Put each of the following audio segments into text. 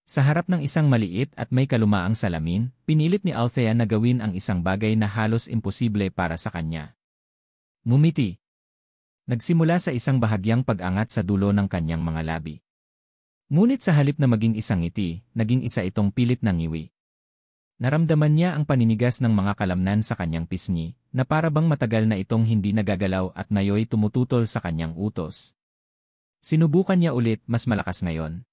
Sa harap ng isang maliit at may kalumaang salamin, pinilit ni Althea na gawin ang isang bagay na halos imposible para sa kanya. Ngumiti. Nagsimula sa isang bahagyang pag-angat sa dulo ng kanyang mga labi. Ngunit sa halip na maging isang ngiti, naging isa itong pilit na ngiwi. Naramdaman niya ang paninigas ng mga kalamnan sa kanyang pisngi, na para bang matagal na itong hindi nagagalaw at ngayoy tumututol sa kanyang utos. Sinubukan niya ulit, mas malakas ngayon.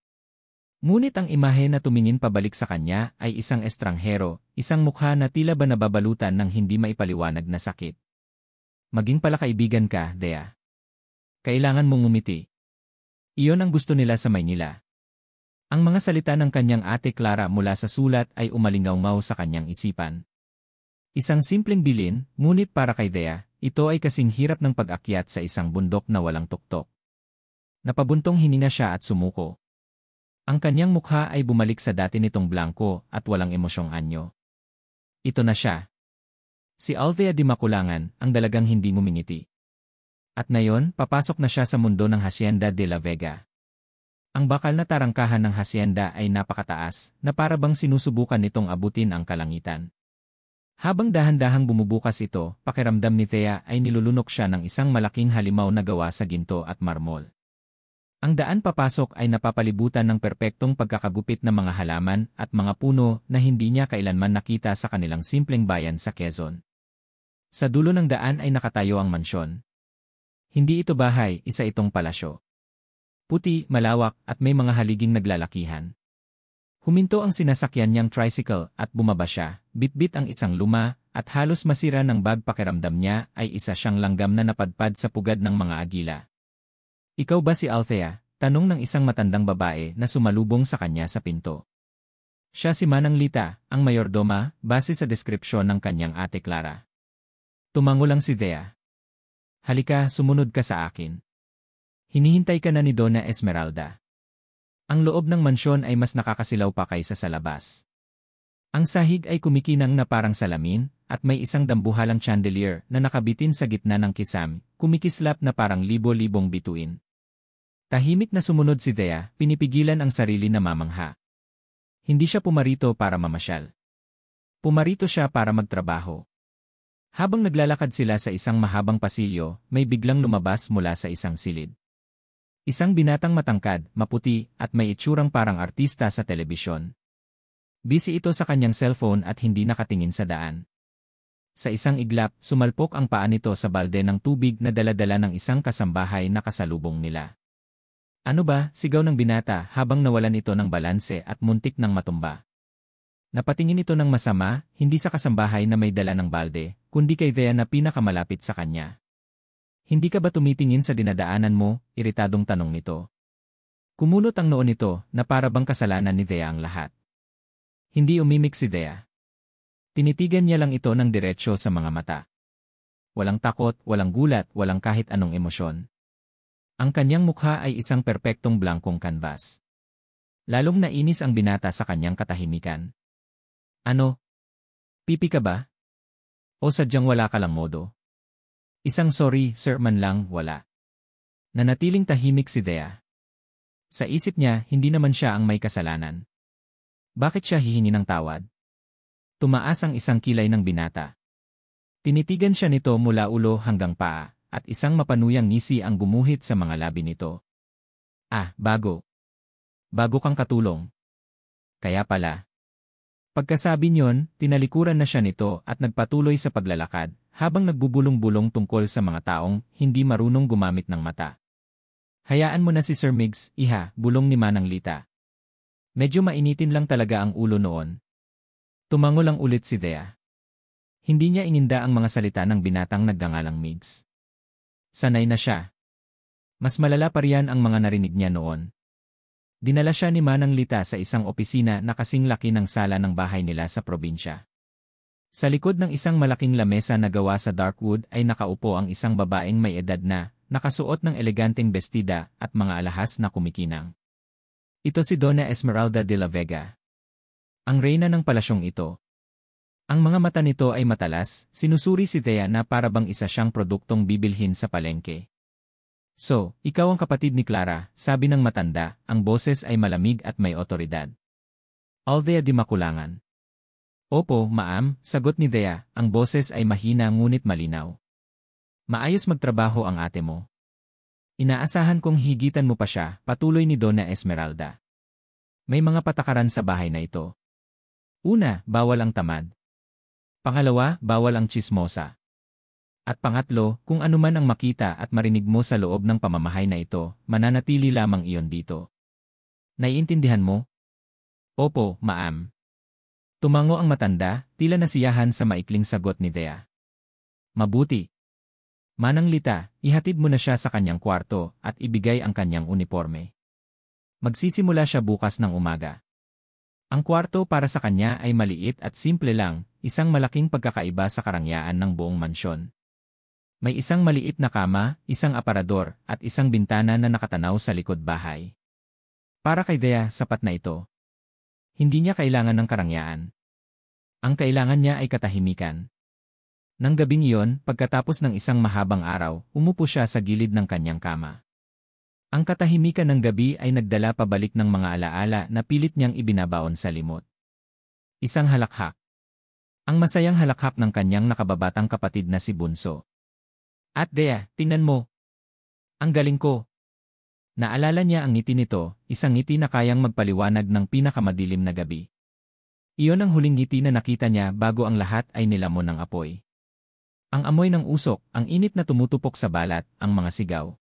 Ngunit ang imahe na tumingin pabalik sa kanya ay isang estranghero, isang mukha na tila ba nababalutan ng hindi maipaliwanag na sakit. Maging pala kaibigan ka, Dea. Kailangan mong ngumiti. Iyon ang gusto nila sa Maynila. Ang mga salita ng kanyang ate Clara mula sa sulat ay umalingaw-ngaw sa kanyang isipan. Isang simpleng bilin, ngunit para kay Dea, ito ay kasing hirap ng pag-akyat sa isang bundok na walang tuktok. Napabuntong hininga siya at sumuko. Ang kanyang mukha ay bumalik sa dati nitong blanko at walang emosyong anyo. Ito na siya. Si Althea di Makulangan, ang dalagang hindi ngumingiti. At ngayon, papasok na siya sa mundo ng Hacienda de la Vega. Ang bakal na tarangkahan ng hacienda ay napakataas, na para bang sinusubukan nitong abutin ang kalangitan. Habang dahan-dahang bumubukas ito, pakiramdam ni Thea ay nilulunok siya ng isang malaking halimaw na gawa sa ginto at marmol. Ang daan papasok ay napapalibutan ng perpektong pagkakagupit ng mga halaman at mga puno na hindi niya kailanman nakita sa kanilang simpleng bayan sa Quezon. Sa dulo ng daan ay nakatayo ang mansyon. Hindi ito bahay, isa itong palasyo. Puti, malawak at may mga haliging naglalakihan. Huminto ang sinasakyan niyang tricycle at bumaba siya, bitbit ang isang luma at halos masira ng bag. Pakiramdam niya ay isa siyang langgam na napadpad sa pugad ng mga agila. Ikaw ba si Althea? Tanong ng isang matandang babae na sumalubong sa kanya sa pinto. Siya si Manang Lita, ang mayordoma, base sa deskripsyon ng kanyang ate Clara. Tumango lang si Thea. Halika, sumunod ka sa akin. Hinihintay ka na ni Donna Esmeralda. Ang loob ng mansyon ay mas nakakasilaw pa kaysa sa labas. Ang sahig ay kumikinang na parang salamin, at may isang dambuhalang chandelier na nakabitin sa gitna ng kisam, kumikislap na parang libo-libong bituin. Tahimik na sumunod si Thea, pinipigilan ang sarili na mamangha. Hindi siya pumarito para mamasyal. Pumarito siya para magtrabaho. Habang naglalakad sila sa isang mahabang pasilyo, may biglang lumabas mula sa isang silid. Isang binatang matangkad, maputi, at may itsurang parang artista sa telebisyon. Busy ito sa kanyang cellphone at hindi nakatingin sa daan. Sa isang iglap, sumalpok ang paa nito sa balde ng tubig na dala-dala ng isang kasambahay na kasalubong nila. Ano ba, sigaw ng binata habang nawalan ito ng balanse at muntik ng matumba. Napatingin ito ng masama, hindi sa kasambahay na may dala ng balde, kundi kay Thea na pinakamalapit sa kanya. Hindi ka ba tumitingin sa dinadaanan mo? Iritadong tanong nito. Kumunot ang noo nito na para bang kasalanan ni Thea ang lahat. Hindi umimik si Thea. Tinitigan niya lang ito ng diretsyo sa mga mata. Walang takot, walang gulat, walang kahit anong emosyon. Ang kanyang mukha ay isang perpektong blankong kanbas. Lalong nainis ang binata sa kanyang katahimikan. Ano? Pipi ka ba? O sadyang wala ka lang modo? Isang sorry, sir man lang, wala. Nanatiling tahimik si Thea. Sa isip niya, hindi naman siya ang may kasalanan. Bakit siya hihingi ng tawad? Tumaas ang isang kilay ng binata. Tinitigan siya nito mula ulo hanggang paa, at isang mapanuyang ngisi ang gumuhit sa mga labi nito. Ah, bago. Bago kang katulong. Kaya pala. Pagkasabi niyon, tinalikuran na siya nito at nagpatuloy sa paglalakad, habang nagbubulong-bulong tungkol sa mga taong hindi marunong gumamit ng mata. Hayaan mo na si Sir Miggs, iha, bulong ni Manang Lita. Medyo mainitin lang talaga ang ulo noon. Tumango lang ulit si Thea. Hindi niya ininda ang mga salita ng binatang nagngangalang Miggs. Sanay na siya. Mas malala pa riyan ang mga narinig niya noon. Dinala siya ni Manang Lita sa isang opisina na kasing laki ng sala ng bahay nila sa probinsya. Sa likod ng isang malaking lamesa na gawa sa dark wood ay nakaupo ang isang babaeng may edad na, nakasuot ng eleganteng bestida at mga alahas na kumikinang. Ito si Donna Esmeralda de la Vega. Ang reyna ng palasyong ito. Ang mga mata nito ay matalas, sinusuri si Thea na para bang isa siyang produktong bibilhin sa palengke. So, ikaw ang kapatid ni Clara, sabi ng matanda, ang boses ay malamig at may otoridad. Althea di makulangan. Opo, ma'am, sagot ni Thea, ang boses ay mahina ngunit malinaw. Maayos magtrabaho ang ate mo. Inaasahan kong higitan mo pa siya, patuloy ni Donna Esmeralda. May mga patakaran sa bahay na ito. Una, bawal ang tamad. Pangalawa, bawal ang tsismosa. At pangatlo, kung anuman ang makita at marinig mo sa loob ng pamamahay na ito, mananatili lamang iyon dito. Naiintindihan mo? Opo, ma'am. Tumango ang matanda, tila nasiyahan sa maikling sagot ni Thea. Mabuti. Manang Lita, ihatid mo na siya sa kanyang kwarto at ibigay ang kanyang uniforme. Magsisimula siya bukas ng umaga. Ang kwarto para sa kanya ay maliit at simple lang, isang malaking pagkakaiba sa karangyaan ng buong mansyon. May isang maliit na kama, isang aparador, at isang bintana na nakatanaw sa likod bahay. Para kay Thea, sapat na ito. Hindi niya kailangan ng karangyaan. Ang kailangan niya ay katahimikan. Nang gabing iyon, pagkatapos ng isang mahabang araw, umupo siya sa gilid ng kanyang kama. Ang katahimikan ng gabi ay nagdala pabalik ng mga alaala na pilit niyang ibinabaon sa limot. Isang halakhak. Ang masayang halakhak ng kanyang nakababatang kapatid na si Bunso. At Thea, tingnan mo. Ang galing ko. Naalala niya ang ngiti nito, isang ngiti na kayang magpaliwanag ng pinakamadilim na gabi. Iyon ang huling ngiti na nakita niya bago ang lahat ay nilamon ng apoy. Ang amoy ng usok, ang init na tumutupok sa balat, ang mga sigaw.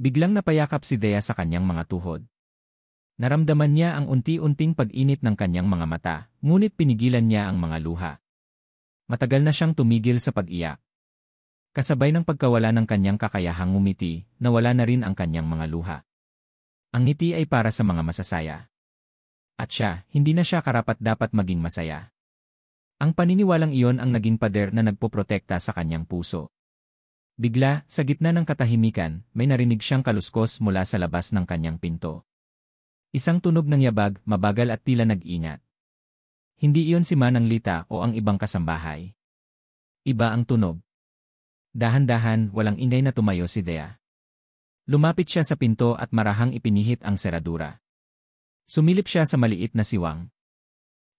Biglang napayakap si Thea sa kanyang mga tuhod. Naramdaman niya ang unti-unting pag-init ng kanyang mga mata, ngunit pinigilan niya ang mga luha. Matagal na siyang tumigil sa pag-iyak. Kasabay ng pagkawala ng kanyang kakayahang ngumiti, nawala na rin ang kanyang mga luha. Ang ngiti ay para sa mga masasaya. At siya, hindi na siya karapat-dapat maging masaya. Ang paniniwalang iyon ang naging pader na nagpoprotekta sa kanyang puso. Bigla, sa gitna ng katahimikan, may narinig siyang kaluskos mula sa labas ng kanyang pinto. Isang tunog ng yabag, mabagal at tila nag-ingat. Hindi iyon si Manang Lita o ang ibang kasambahay. Iba ang tunog. Dahan-dahan, walang ingay na tumayo si Thea. Lumapit siya sa pinto at marahang ipinihit ang seradura. Sumilip siya sa maliit na siwang.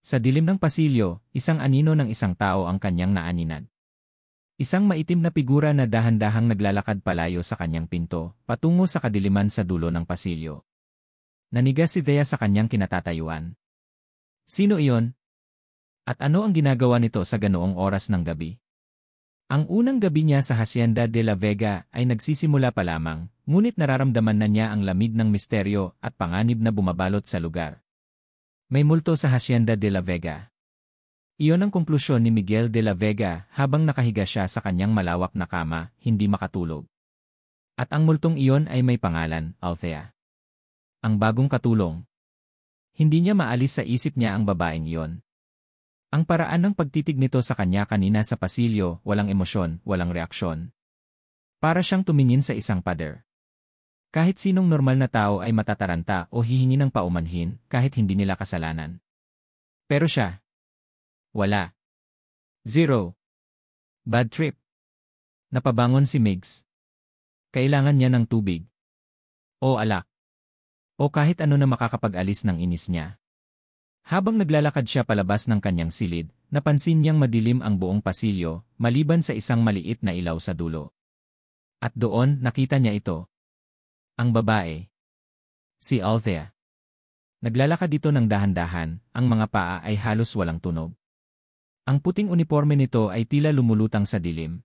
Sa dilim ng pasilyo, isang anino ng isang tao ang kanyang naaninag. Isang maitim na figura na dahan-dahang naglalakad palayo sa kanyang pinto, patungo sa kadiliman sa dulo ng pasilyo. Nanigas si Thea sa kanyang kinatatayuan. Sino iyon? At ano ang ginagawa nito sa ganoong oras ng gabi? Ang unang gabi niya sa Hacienda de la Vega ay nagsisimula pa lamang, ngunit nararamdaman na niya ang lamig ng misteryo at panganib na bumabalot sa lugar. May multo sa Hacienda de la Vega. Iyon ang konklusyon ni Miguel de la Vega habang nakahiga siya sa kanyang malawak na kama, hindi makatulog. At ang multong iyon ay may pangalan, Althea. Ang bagong katulong. Hindi niya maalis sa isip niya ang babaeng iyon. Ang paraan ng pagtitig nito sa kanya kanina sa pasilyo, walang emosyon, walang reaksyon. Para siyang tumingin sa isang pader. Kahit sinong normal na tao ay matataranta o hihingi ng paumanhin kahit hindi nila kasalanan. Pero siya, wala. Zero. Bad trip. Napabangon si Migs. Kailangan niya ng tubig. O alak. O kahit ano na makakapag-alis ng inis niya. Habang naglalakad siya palabas ng kanyang silid, napansin niyang madilim ang buong pasilyo, maliban sa isang maliit na ilaw sa dulo. At doon, nakita niya ito. Ang babae. Si Althea. Naglalakad dito ng dahan-dahan, ang mga paa ay halos walang tunog. Ang puting uniforme nito ay tila lumulutang sa dilim.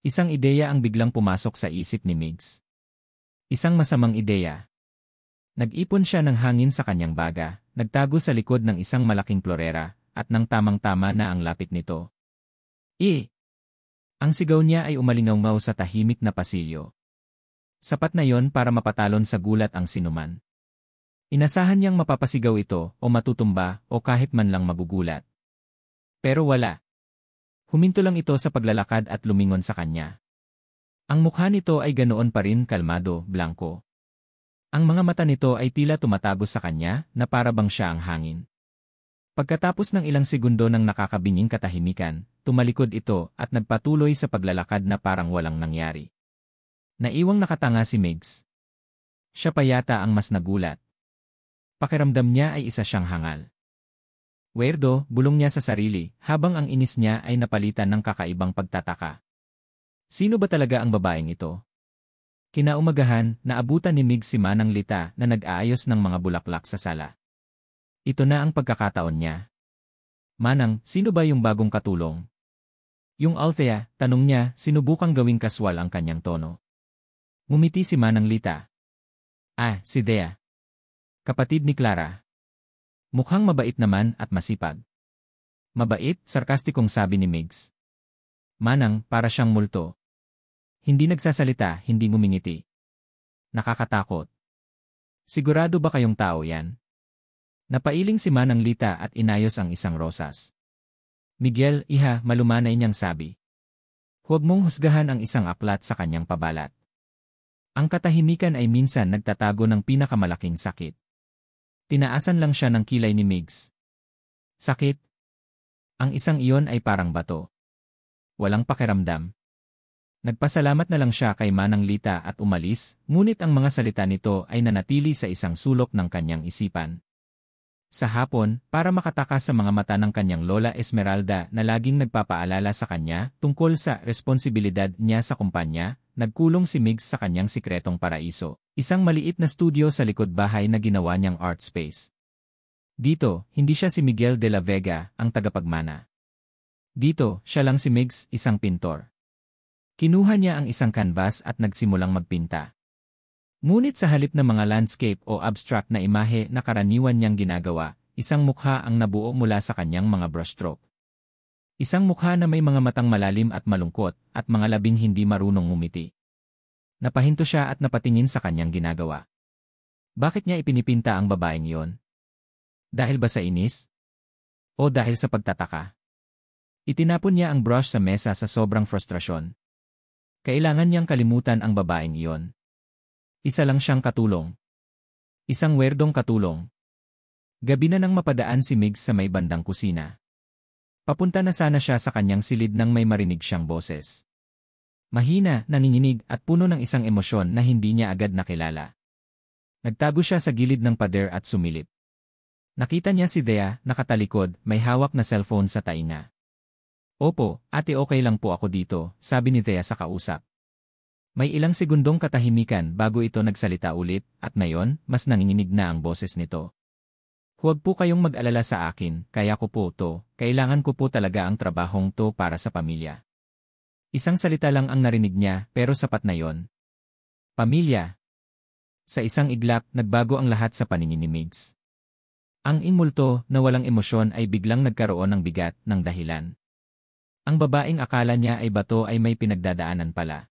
Isang ideya ang biglang pumasok sa isip ni Migs. Isang masamang ideya. Nag-ipon siya ng hangin sa kanyang baga, nagtago sa likod ng isang malaking florera, at nang tamang-tama na ang lapit nito. Ang sigaw niya ay umalingaw sa tahimik na pasilyo. Sapat na yon para mapatalon sa gulat ang sinuman. Inasahan niyang mapapasigaw ito, o matutumba, o kahit man lang magugulat. Pero wala. Huminto lang ito sa paglalakad at lumingon sa kanya. Ang mukha nito ay ganoon pa rin kalmado, blanko. Ang mga mata nito ay tila tumatagos sa kanya na para bang siya ang hangin. Pagkatapos ng ilang segundo ng nakakabinging katahimikan, tumalikod ito at nagpatuloy sa paglalakad na parang walang nangyari. Naiwang nakatanga si Migs. Siya pa yata ang mas nagulat. Pakiramdam niya ay isa siyang hangal. Weirdo, bulong niya sa sarili, habang ang inis niya ay napalitan ng kakaibang pagtataka. Sino ba talaga ang babaeng ito? Kinaumagahan, naabutan ni Mig si Manang Lita na nag-aayos ng mga bulaklak sa sala. Ito na ang pagkakataon niya. Manang, sino ba yung bagong katulong? Yung Althea, tanong niya, sinubukang gawing kaswal ang kanyang tono. Ngumiti si Manang Lita. Ah, si Dea. Kapatid ni Clara. Mukhang mabait naman at masipag. Mabait, sarkastikong sabi ni Migs. Manang, para siyang multo. Hindi nagsasalita, hindi ngumingiti. Nakakatakot. Sigurado ba kayong tao yan? Napailing si Manang Lita at inayos ang isang rosas. Miguel, iha, malumanay niyang sabi. Huwag mong husgahan ang isang aklat sa kanyang pabalat. Ang katahimikan ay minsan nagtatago ng pinakamalaking sakit. Tinaasan lang siya ng kilay ni Migs. Sakit? Ang isang iyon ay parang bato. Walang pakiramdam. Nagpasalamat na lang siya kay Manang Lita at umalis, ngunit ang mga salita nito ay nanatili sa isang sulok ng kanyang isipan. Sa hapon, para makatakas sa mga mata ng kanyang lola Esmeralda na laging nagpapaalala sa kanya tungkol sa responsibilidad niya sa kumpanya, nagkulong si Migs sa kanyang sikretong paraiso, isang maliit na studio sa likod bahay na ginawa niyang art space. Dito, hindi siya si Miguel de la Vega, ang tagapagmana. Dito, siya lang si Migs, isang pintor. Kinuha niya ang isang canvas at nagsimulang magpinta. Ngunit sa halip ng mga landscape o abstract na imahe na karaniwan niyang ginagawa, isang mukha ang nabuo mula sa kanyang mga brushstroke. Isang mukha na may mga matang malalim at malungkot at mga labing hindi marunong ngumiti. Napahinto siya at napatingin sa kanyang ginagawa. Bakit niya ipinipinta ang babaeng iyon? Dahil ba sa inis? O dahil sa pagtataka? Itinapon niya ang brush sa mesa sa sobrang frustrasyon. Kailangan niyang kalimutan ang babaeng iyon. Isa lang siyang katulong. Isang werdong katulong. Gabi na nang mapadaan si Migs sa may bandang kusina. Papunta na sana siya sa kanyang silid nang may marinig siyang boses. Mahina, nanginginig at puno ng isang emosyon na hindi niya agad nakilala. Nagtago siya sa gilid ng pader at sumilip. Nakita niya si Dea, nakatalikod, may hawak na cellphone sa tainga. Opo, ate okay lang po ako dito, sabi ni Dea sa kausap. May ilang segundong katahimikan bago ito nagsalita ulit, at ngayon, mas nanginginig na ang boses nito. Huwag po kayong mag-alala sa akin, kaya ko po to, kailangan ko po talaga ang trabahong to para sa pamilya. Isang salita lang ang narinig niya, pero sapat na yon. Pamilya. Sa isang iglap, nagbago ang lahat sa paningin ni Migs. Ang inmulto, na walang emosyon ay biglang nagkaroon ng bigat, ng dahilan. Ang babaeng akala niya ay bato ay may pinagdadaanan pala.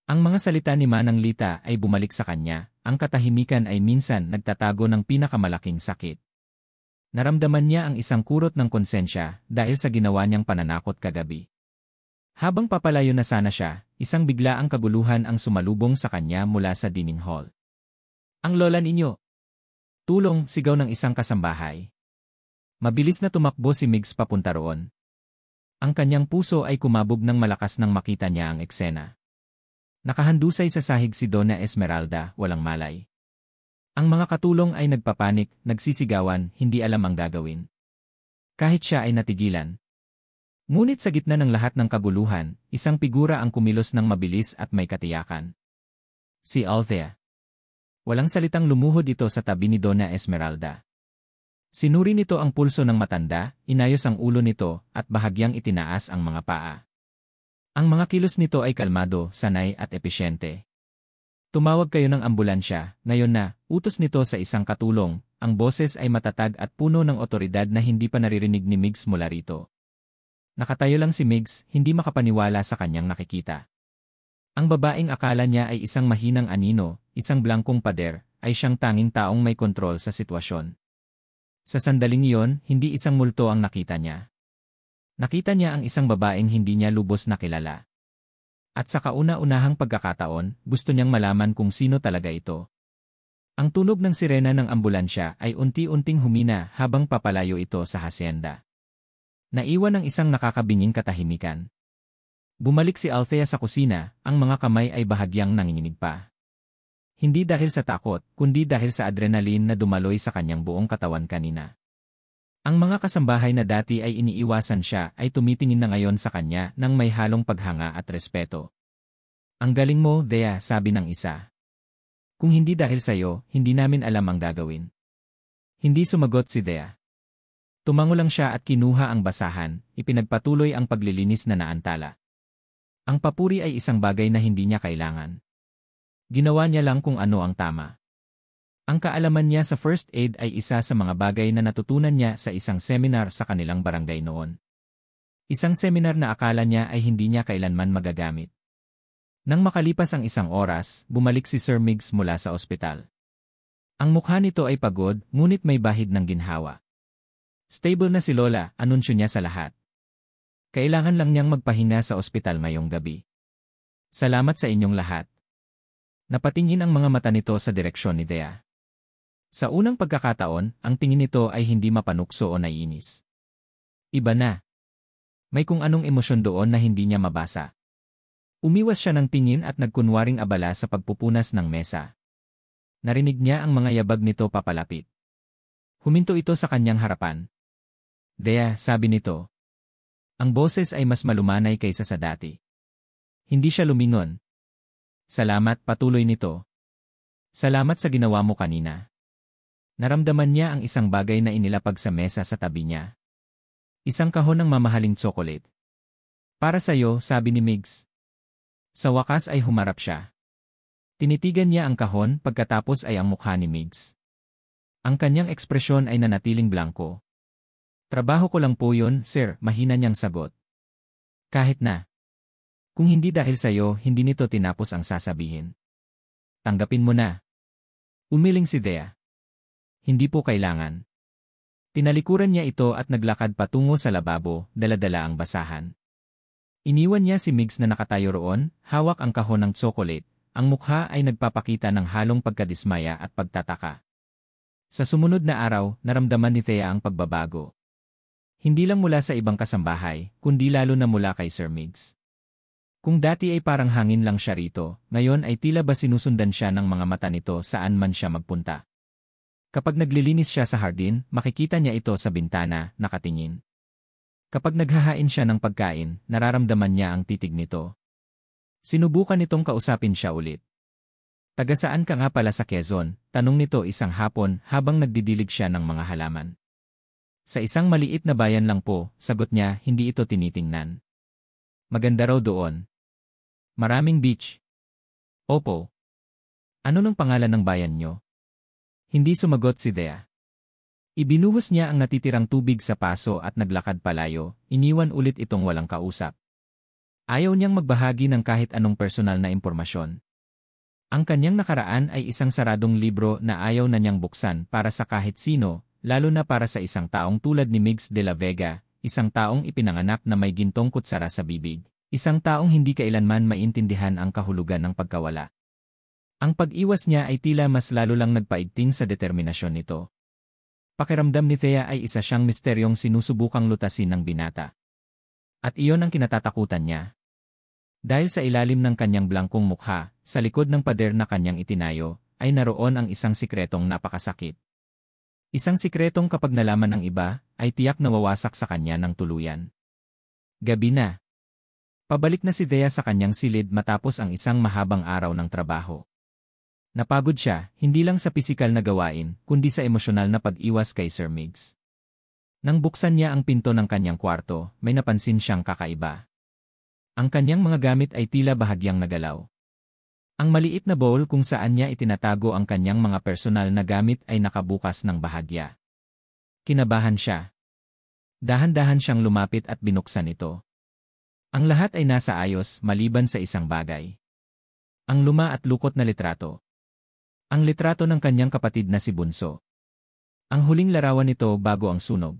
Ang mga salita ni Manang Lita ay bumalik sa kanya, ang katahimikan ay minsan nagtatago ng pinakamalaking sakit. Naramdaman niya ang isang kurot ng konsensya dahil sa ginawa niyang pananakot kagabi. Habang papalayo na sana siya, isang biglaang kaguluhan ang sumalubong sa kanya mula sa dining hall. Ang lola ninyo! Tulong, sigaw ng isang kasambahay. Mabilis na tumakbo si Migs papunta roon. Ang kanyang puso ay kumabog ng malakas nang makita niya ang eksena. Nakahandusay sa sahig si Donna Esmeralda, walang malay. Ang mga katulong ay nagpapanik, nagsisigawan, hindi alam ang gagawin. Kahit siya ay natigilan. Ngunit sa gitna ng lahat ng kaguluhan, isang figura ang kumilos ng mabilis at may katiyakan. Si Althea. Walang salitang lumuhod ito sa tabi ni Donna Esmeralda. Sinuri nito ang pulso ng matanda, inayos ang ulo nito, at bahagyang itinaas ang mga paa. Ang mga kilos nito ay kalmado, sanay at episyente. Tumawag kayo ng ambulansya, ngayon na, utos nito sa isang katulong, ang boses ay matatag at puno ng otoridad na hindi pa naririnig ni Migs mula rito. Nakatayo lang si Migs, hindi makapaniwala sa kanyang nakikita. Ang babaeng akala niya ay isang mahinang anino, isang blangkong pader, ay siyang tanging taong may kontrol sa sitwasyon. Sa sandaling iyon, hindi isang multo ang nakita niya. Nakita niya ang isang babaeng hindi niya lubos na kilala. At sa kauna-unahang pagkakataon, gusto niyang malaman kung sino talaga ito. Ang tunog ng sirena ng ambulansya ay unti-unting humina habang papalayo ito sa hasyenda. Naiwan ang isang nakakabinging katahimikan. Bumalik si Althea sa kusina, ang mga kamay ay bahagyang nanginginig pa. Hindi dahil sa takot, kundi dahil sa adrenaline na dumaloy sa kanyang buong katawan kanina. Ang mga kasambahay na dati ay iniiwasan siya ay tumitingin na ngayon sa kanya ng may halong paghanga at respeto. Ang galing mo, Thea, sabi ng isa. Kung hindi dahil sa'yo, hindi namin alam ang gagawin. Hindi sumagot si Thea. Tumango lang siya at kinuha ang basahan, ipinagpatuloy ang paglilinis na naantala. Ang papuri ay isang bagay na hindi niya kailangan. Ginawa niya lang kung ano ang tama. Ang kaalaman niya sa first aid ay isa sa mga bagay na natutunan niya sa isang seminar sa kanilang barangay noon. Isang seminar na akala niya ay hindi niya kailanman magagamit. Nang makalipas ang isang oras, bumalik si Sir Miggs mula sa ospital. Ang mukha nito ay pagod, ngunit may bahid ng ginhawa. Stable na si Lola, anunsyo niya sa lahat. Kailangan lang niyang magpahinga sa ospital ngayong gabi. Salamat sa inyong lahat. Napatingin ang mga mata nito sa direksyon ni Thea. Sa unang pagkakataon, ang tingin nito ay hindi mapanukso o naiinis. Iba na. May kung anong emosyon doon na hindi niya mabasa. Umiwas siya ng tingin at nagkunwaring abala sa pagpupunas ng mesa. Narinig niya ang mga yabag nito papalapit. Huminto ito sa kanyang harapan. Thea, sabi nito. Ang boses ay mas malumanay kaysa sa dati. Hindi siya lumingon. Salamat, patuloy nito. Salamat sa ginawa mo kanina. Naramdaman niya ang isang bagay na inilapag sa mesa sa tabi niya. Isang kahon ng mamahaling tsokolate. Para sa'yo, sabi ni Miggs. Sa wakas ay humarap siya. Tinitigan niya ang kahon pagkatapos ay ang mukha ni Miggs. Ang kanyang ekspresyon ay nanatiling blanko. Trabaho ko lang po yun, sir, mahina niyang sagot. Kahit na. Kung hindi dahil sa'yo, hindi nito tinapos ang sasabihin. Tanggapin mo na. Umiling si Thea. Hindi po kailangan. Tinalikuran niya ito at naglakad patungo sa lababo, dala-dala ang basahan. Iniwan niya si Miggs na nakatayo roon, hawak ang kahon ng tsokolate, ang mukha ay nagpapakita ng halong pagkadismaya at pagtataka. Sa sumunod na araw, naramdaman ni Thea ang pagbabago. Hindi lang mula sa ibang kasambahay, kundi lalo na mula kay Sir Miggs. Kung dati ay parang hangin lang siya rito, ngayon ay tila ba sinusundan siya ng mga mata nito saan man siya magpunta. Kapag naglilinis siya sa hardin, makikita niya ito sa bintana, nakatingin. Kapag naghahain siya ng pagkain, nararamdaman niya ang titig nito. Sinubukan nitong kausapin siya ulit. Taga saan ka nga pala sa Quezon? Tanong nito isang hapon habang nagdidilig siya ng mga halaman. Sa isang maliit na bayan lang po, sagot niya, hindi ito tinitingnan. Maganda raw doon. Maraming beach. Opo. Ano nang pangalan ng bayan niyo? Hindi sumagot si Thea. Ibinuhos niya ang natitirang tubig sa paso at naglakad palayo, iniwan ulit itong walang kausap. Ayaw niyang magbahagi ng kahit anong personal na impormasyon. Ang kanyang nakaraan ay isang saradong libro na ayaw na niyang buksan para sa kahit sino, lalo na para sa isang taong tulad ni Miggs de la Vega, isang taong ipinanganak na may gintong kutsara sa bibig, isang taong hindi kailanman maintindihan ang kahulugan ng pagkawala. Ang pag-iwas niya ay tila mas lalo lang nagpaigting sa determinasyon nito. Pakiramdam ni Thea ay isa siyang misteryong sinusubukang lutasin ng binata. At iyon ang kinatatakutan niya. Dahil sa ilalim ng kanyang blangkong mukha, sa likod ng pader na kanyang itinayo, ay naroon ang isang sikretong napakasakit. Isang sikretong kapag nalaman ng iba, ay tiyak na wawasak sa kanya ng tuluyan. Gabi na. Pabalik na si Thea sa kanyang silid matapos ang isang mahabang araw ng trabaho. Napagod siya, hindi lang sa pisikal na gawain, kundi sa emosyonal na pag-iwas kay Sir Miggs. Nang buksan niya ang pinto ng kanyang kwarto, may napansin siyang kakaiba. Ang kanyang mga gamit ay tila bahagyang nagalaw. Ang maliit na bowl kung saan niya itinatago ang kanyang mga personal na gamit ay nakabukas ng bahagya. Kinabahan siya. Dahan-dahan siyang lumapit at binuksan ito. Ang lahat ay nasa ayos maliban sa isang bagay. Ang luma at lukot na litrato. Ang litrato ng kanyang kapatid na si Bunso. Ang huling larawan nito bago ang sunog.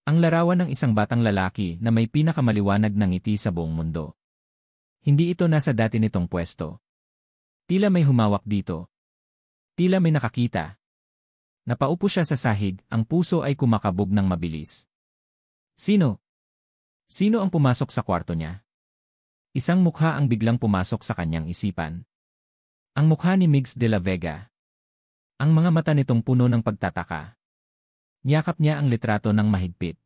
Ang larawan ng isang batang lalaki na may pinakamaliwanag na ngiti sa buong mundo. Hindi ito nasa dati nitong pwesto. Tila may humawak dito. Tila may nakakita. Napaupo siya sa sahig, ang puso ay kumakabog ng mabilis. Sino? Sino ang pumasok sa kwarto niya? Isang mukha ang biglang pumasok sa kanyang isipan. Ang mukha ni Miggs de la Vega. Ang mga mata nitong puno ng pagtataka. Niyakap niya ang litrato ng mahigpit.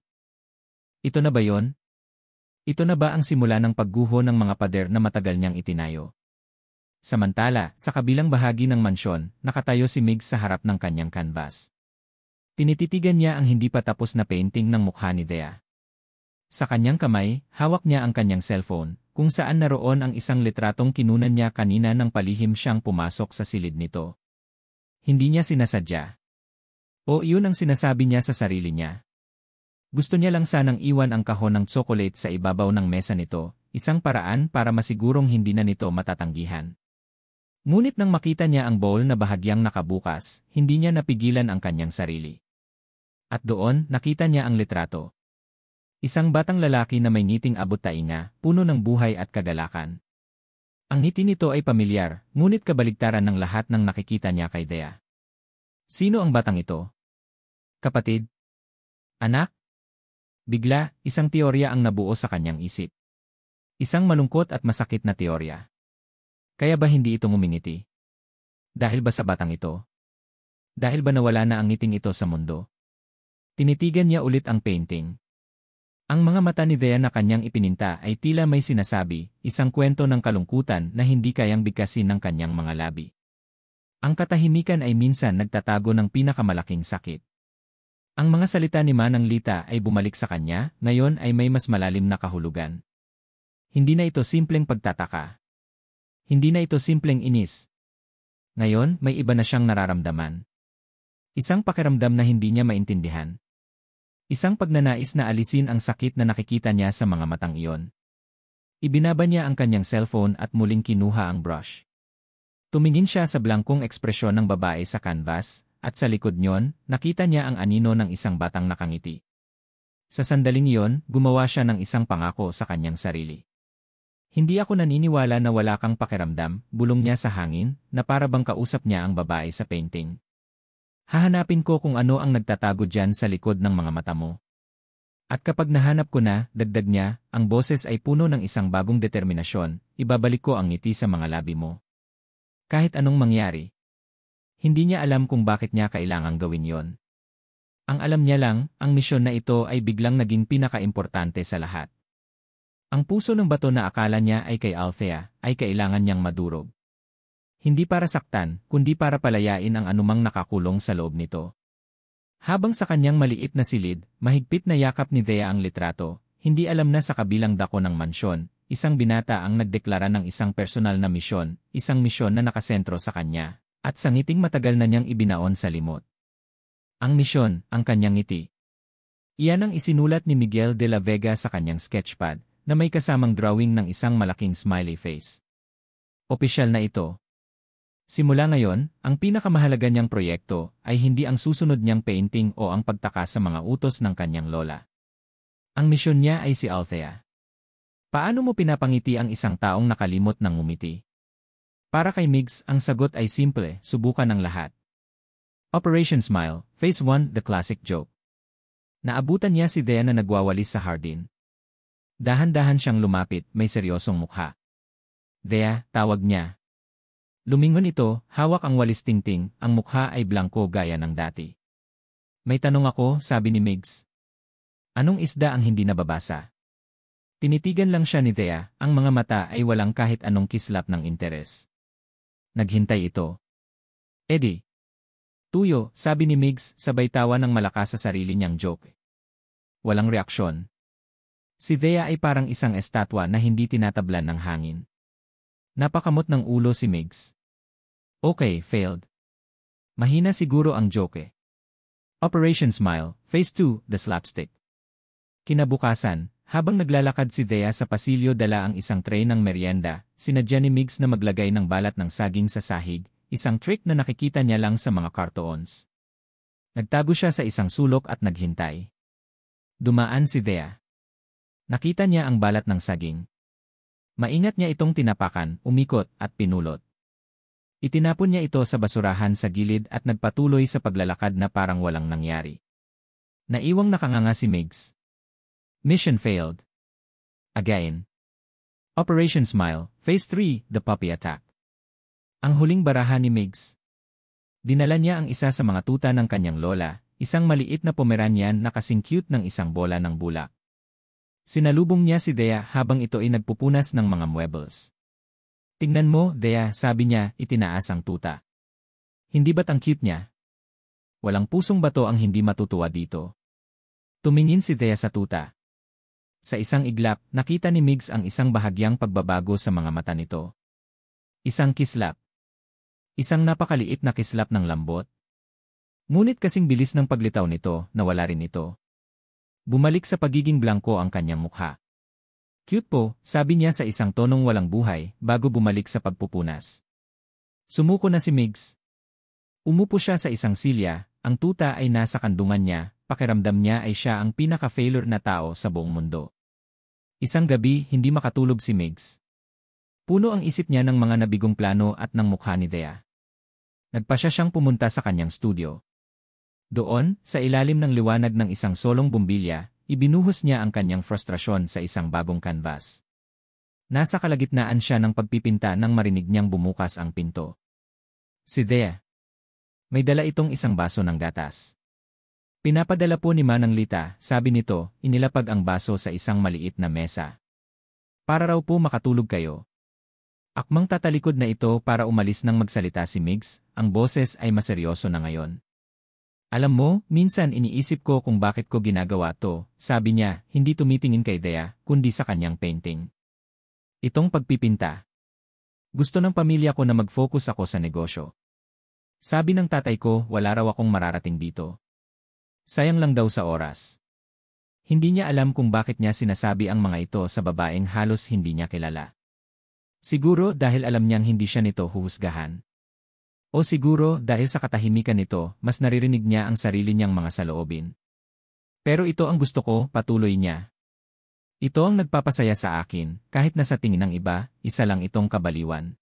Ito na ba yon? Ito na ba ang simula ng pagguho ng mga pader na matagal niyang itinayo? Samantala, sa kabilang bahagi ng mansyon, nakatayo si Migs sa harap ng kanyang canvas. Tinititigan niya ang hindi pa tapos na painting ng mukha ni Thea. Sa kanyang kamay, hawak niya ang kanyang cellphone, kung saan naroon ang isang litratong kinunan niya kanina nang palihim siyang pumasok sa silid nito. Hindi niya sinasadya. O iyon ang sinasabi niya sa sarili niya. Gusto niya lang sanang iwan ang kahon ng tsokolate sa ibabaw ng mesa nito, isang paraan para masigurong hindi na nito matatanggihan. Ngunit nang makita niya ang bowl na bahagyang nakabukas, hindi niya napigilan ang kanyang sarili. At doon, nakita niya ang litrato. Isang batang lalaki na may ngiting abot-tainga, puno ng buhay at kagalakan. Ang ngiti nito ay pamilyar, ngunit kabaligtaran ng lahat ng nakikita niya kay Thea. Sino ang batang ito? Kapatid? Anak? Bigla, isang teorya ang nabuo sa kanyang isip. Isang malungkot at masakit na teorya. Kaya ba hindi ito ngumingiti? Dahil ba sa batang ito? Dahil ba nawala na ang ngiting ito sa mundo? Tinitigan niya ulit ang painting. Ang mga mata ni Thea na kanyang ipininta ay tila may sinasabi, isang kwento ng kalungkutan na hindi kayang bigkasin ng kanyang mga labi. Ang katahimikan ay minsan nagtatago ng pinakamalaking sakit. Ang mga salita ni Manang Lita ay bumalik sa kanya, ngayon ay may mas malalim na kahulugan. Hindi na ito simpleng pagtataka. Hindi na ito simpleng inis. Ngayon, may iba na siyang nararamdaman. Isang pakiramdam na hindi niya maintindihan. Isang pagnanais na alisin ang sakit na nakikita niya sa mga matang iyon. Ibinaba niya ang kanyang cellphone at muling kinuha ang brush. Tumingin siya sa blangkong ekspresyon ng babae sa canvas, at sa likod niyon, nakita niya ang anino ng isang batang nakangiti. Sa sandaling iyon, gumawa siya ng isang pangako sa kanyang sarili. Hindi ako naniniwala na wala kang pakiramdam, bulong niya sa hangin, na para bang kausap niya ang babae sa painting. Hahanapin ko kung ano ang nagtatago dyan sa likod ng mga mata mo. At kapag nahanap ko na, dagdag niya, ang boses ay puno ng isang bagong determinasyon, ibabalik ko ang ngiti sa mga labi mo. Kahit anong mangyari. Hindi niya alam kung bakit niya kailangang gawin yon. Ang alam niya lang, ang misyon na ito ay biglang naging pinakaimportante sa lahat. Ang puso ng bato na akala niya ay kay Althea, ay kailangan niyang madurog. Hindi para saktan, kundi para palayain ang anumang nakakulong sa loob nito. Habang sa kanyang maliit na silid, mahigpit na yakap ni Thea ang litrato, hindi alam na sa kabilang dako ng mansyon, isang binata ang nagdeklara ng isang personal na misyon, isang misyon na nakasentro sa kanya. At sa ngiting matagal na niyang ibinaon sa limot. Ang misyon, ang kanyang ngiti. Iyan ang isinulat ni Miguel de la Vega sa kanyang sketchpad, na may kasamang drawing ng isang malaking smiley face. Opisyal na ito. Simula ngayon, ang pinakamahalaga niyang proyekto ay hindi ang susunod niyang painting o ang pagtaka sa mga utos ng kanyang lola. Ang misyon niya ay si Althea. Paano mo pinapangiti ang isang taong nakalimot ng ngumiti? Para kay Migs, ang sagot ay simple, subukan ang lahat. Operation Smile, Phase 1, The Classic Joke. Naabutan niya si Thea na nagwawalis sa hardin. Dahan-dahan siyang lumapit, may seryosong mukha. Thea, tawag niya. Lumingon ito, hawak ang walis tingting, ang mukha ay blangko gaya ng dati. May tanong ako, sabi ni Migs. Anong isda ang hindi nababasa? Tinitigan lang siya ni Thea, ang mga mata ay walang kahit anong kislap ng interes. Naghintay ito. Eddie. Tuyo, sabi ni Migs, sabay tawa ng malakas sa sarili niyang joke. Walang reaksyon. Si Thea ay parang isang estatwa na hindi tinatablan ng hangin. Napakamot ng ulo si Migs. Okay, failed. Mahina siguro ang joke. Operation Smile, Phase 2, The Slapstick. Kinabukasan, habang naglalakad si Thea sa pasilyo dala ang isang tray ng merienda, sinadya ni Migs na maglagay ng balat ng saging sa sahig, isang trick na nakikita niya lang sa mga cartoons. Nagtago siya sa isang sulok at naghintay. Dumaan si Thea. Nakita niya ang balat ng saging. Maingat niya itong tinapakan, umikot at pinulot. Itinapon niya ito sa basurahan sa gilid at nagpatuloy sa paglalakad na parang walang nangyari. Naiwang nakanganga si Migs. Mission failed. Again. Operation Smile, Phase 3, The Puppy Attack. Ang huling baraha ni Migs. Dinala niya ang isa sa mga tuta ng kanyang lola, isang maliit na Pomeranian na kasing cute ng isang bola ng bulak. Sinalubong niya si Dea habang ito ay nagpupunas ng mga muebles. "Tingnan mo, Dea," sabi niya, itinaas ang tuta. "Hindi ba't ang cute niya? Walang pusong bato ang hindi matutuwa dito." Tumingin si Dea sa tuta. Sa isang iglap, nakita ni Migs ang isang bahagyang pagbabago sa mga mata nito. Isang kislap. Isang napakaliit na kislap ng lambot. Ngunit kasing bilis ng paglitaw nito, nawala rin ito. Bumalik sa pagiging blanko ang kanyang mukha. "Cute po," sabi niya sa isang tonong walang buhay, bago bumalik sa pagpupunas. Sumuko na si Migs. Umupo siya sa isang silya, ang tuta ay nasa kandungan niya, pakiramdam niya ay siya ang pinaka-failure na tao sa buong mundo. Isang gabi, hindi makatulog si Migs. Puno ang isip niya ng mga nabigong plano at ng mukha ni Dea. Nagpasya siyang pumunta sa kanyang studio. Doon, sa ilalim ng liwanag ng isang solong bumbilya, ibinuhos niya ang kanyang frustrasyon sa isang bagong canvas. Nasa kalagitnaan siya ng pagpipinta nang marinig niyang bumukas ang pinto. Si Dea. May dala itong isang baso ng gatas. "Pinapadala po ni Manang Lita," sabi nito, inilapag ang baso sa isang maliit na mesa. "Para raw po makatulog kayo." Akmang tatalikod na ito para umalis nang magsalita si Migs, ang boses ay maseryoso na ngayon. "Alam mo, minsan iniisip ko kung bakit ko ginagawa to," sabi niya, hindi tumitingin kay Dea, kundi sa kanyang painting. "Itong pagpipinta. Gusto ng pamilya ko na mag-focus ako sa negosyo. Sabi ng tatay ko, wala raw akong mararating dito. Sayang lang daw sa oras." Hindi niya alam kung bakit niya sinasabi ang mga ito sa babaeng halos hindi niya kilala. Siguro dahil alam niyang hindi siya nito huhusgahan. O siguro dahil sa katahimikan nito, mas naririnig niya ang sarili niyang mga saloobin. "Pero ito ang gusto ko," patuloy niya. "Ito ang nagpapasaya sa akin, kahit na sa tingin ng iba, isa lang itong kabaliwan."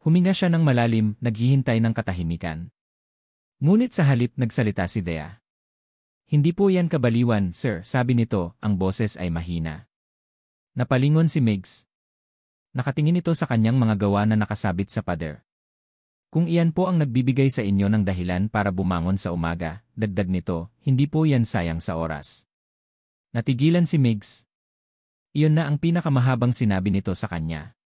Huminga siya ng malalim, naghihintay ng katahimikan. Ngunit sa halip nagsalita si Dea. "Hindi po yan kabaliwan, sir," sabi nito, ang boses ay mahina. Napalingon si Migs. Nakatingin ito sa kanyang mga gawa na nakasabit sa pader. "Kung iyan po ang nagbibigay sa inyo ng dahilan para bumangon sa umaga," dagdag nito, "hindi po yan sayang sa oras." Natigilan si Migs. Iyon na ang pinakamahabang sinabi nito sa kanya.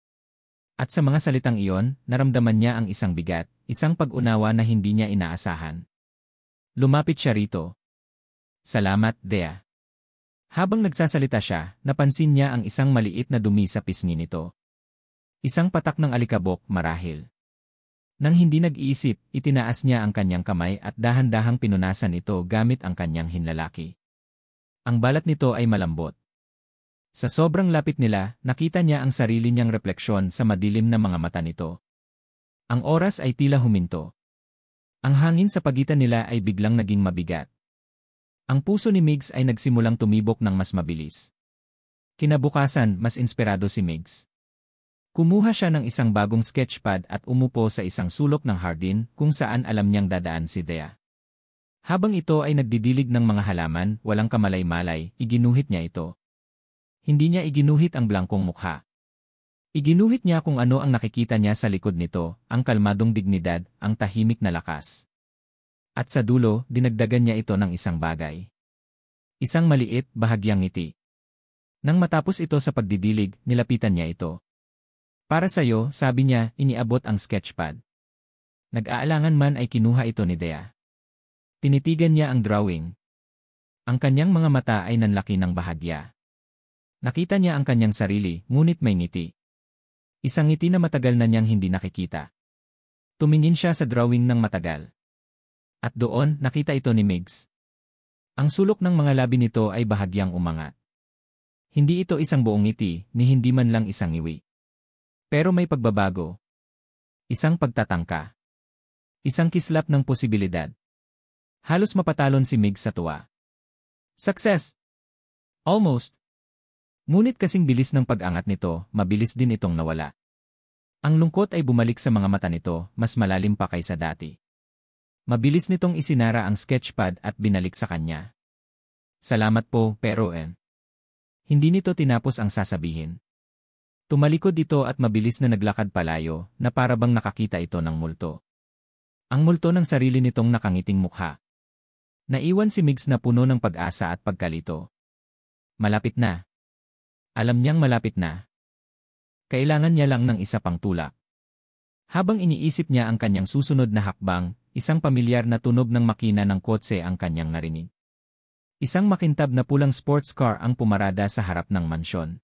At sa mga salitang iyon, naramdaman niya ang isang bigat, isang pag-unawa na hindi niya inaasahan. Lumapit siya rito. "Salamat, Dea." Habang nagsasalita siya, napansin niya ang isang maliit na dumi sa pisngi nito. Isang patak ng alikabok, marahil. Nang hindi nag-iisip, itinaas niya ang kanyang kamay at dahan-dahang pinunasan ito gamit ang kanyang hinlalaki. Ang balat nito ay malambot. Sa sobrang lapit nila, nakita niya ang sarili niyang refleksyon sa madilim na mga mata nito. Ang oras ay tila huminto. Ang hangin sa pagitan nila ay biglang naging mabigat. Ang puso ni Migs ay nagsimulang tumibok ng mas mabilis. Kinabukasan, mas inspirado si Migs. Kumuha siya ng isang bagong sketchpad at umupo sa isang sulok ng hardin kung saan alam niyang dadaan si Dea. Habang ito ay nagdidilig ng mga halaman, walang kamalay-malay, iginuhit niya ito. Hindi niya iginuhit ang blangkong mukha. Iginuhit niya kung ano ang nakikita niya sa likod nito, ang kalmadong dignidad, ang tahimik na lakas. At sa dulo, dinagdagan niya ito ng isang bagay. Isang maliit, bahagyang ngiti. Nang matapos ito sa pagdidilig, nilapitan niya ito. "Para sa'yo," sabi niya, iniabot ang sketchpad. Nag-aalangan man ay kinuha ito ni Dea. Tinitigan niya ang drawing. Ang kanyang mga mata ay nanlaki ng bahagya. Nakita niya ang kanyang sarili, ngunit may ngiti. Isang ngiti na matagal na niyang hindi nakikita. Tumingin siya sa drawing ng matagal. At doon, nakita ito ni Migs. Ang sulok ng mga labi nito ay bahagyang umangat. Hindi ito isang buong ngiti, ni hindi man lang isang ngiwi. Pero may pagbabago. Isang pagtatangka. Isang kislap ng posibilidad. Halos mapatalon si Migs sa tuwa. Success! Almost! Ngunit kasing bilis ng pag-angat nito, mabilis din itong nawala. Ang lungkot ay bumalik sa mga mata nito, mas malalim pa kaysa dati. Mabilis nitong isinara ang sketchpad at binalik sa kanya. "Salamat po, pero Hindi nito tinapos ang sasabihin. Tumalikod ito at mabilis na naglakad palayo, na parabang nakakita ito ng multo. Ang multo ng sarili nitong nakangiting mukha. Naiwan si Migs na puno ng pag-asa at pagkalito. Malapit na. Alam niyang malapit na. Kailangan niya lang ng isa pang tulak. Habang iniisip niya ang kanyang susunod na hakbang, isang pamilyar na tunog ng makina ng kotse ang kanyang narinig. Isang makintab na pulang sports car ang pumarada sa harap ng mansyon.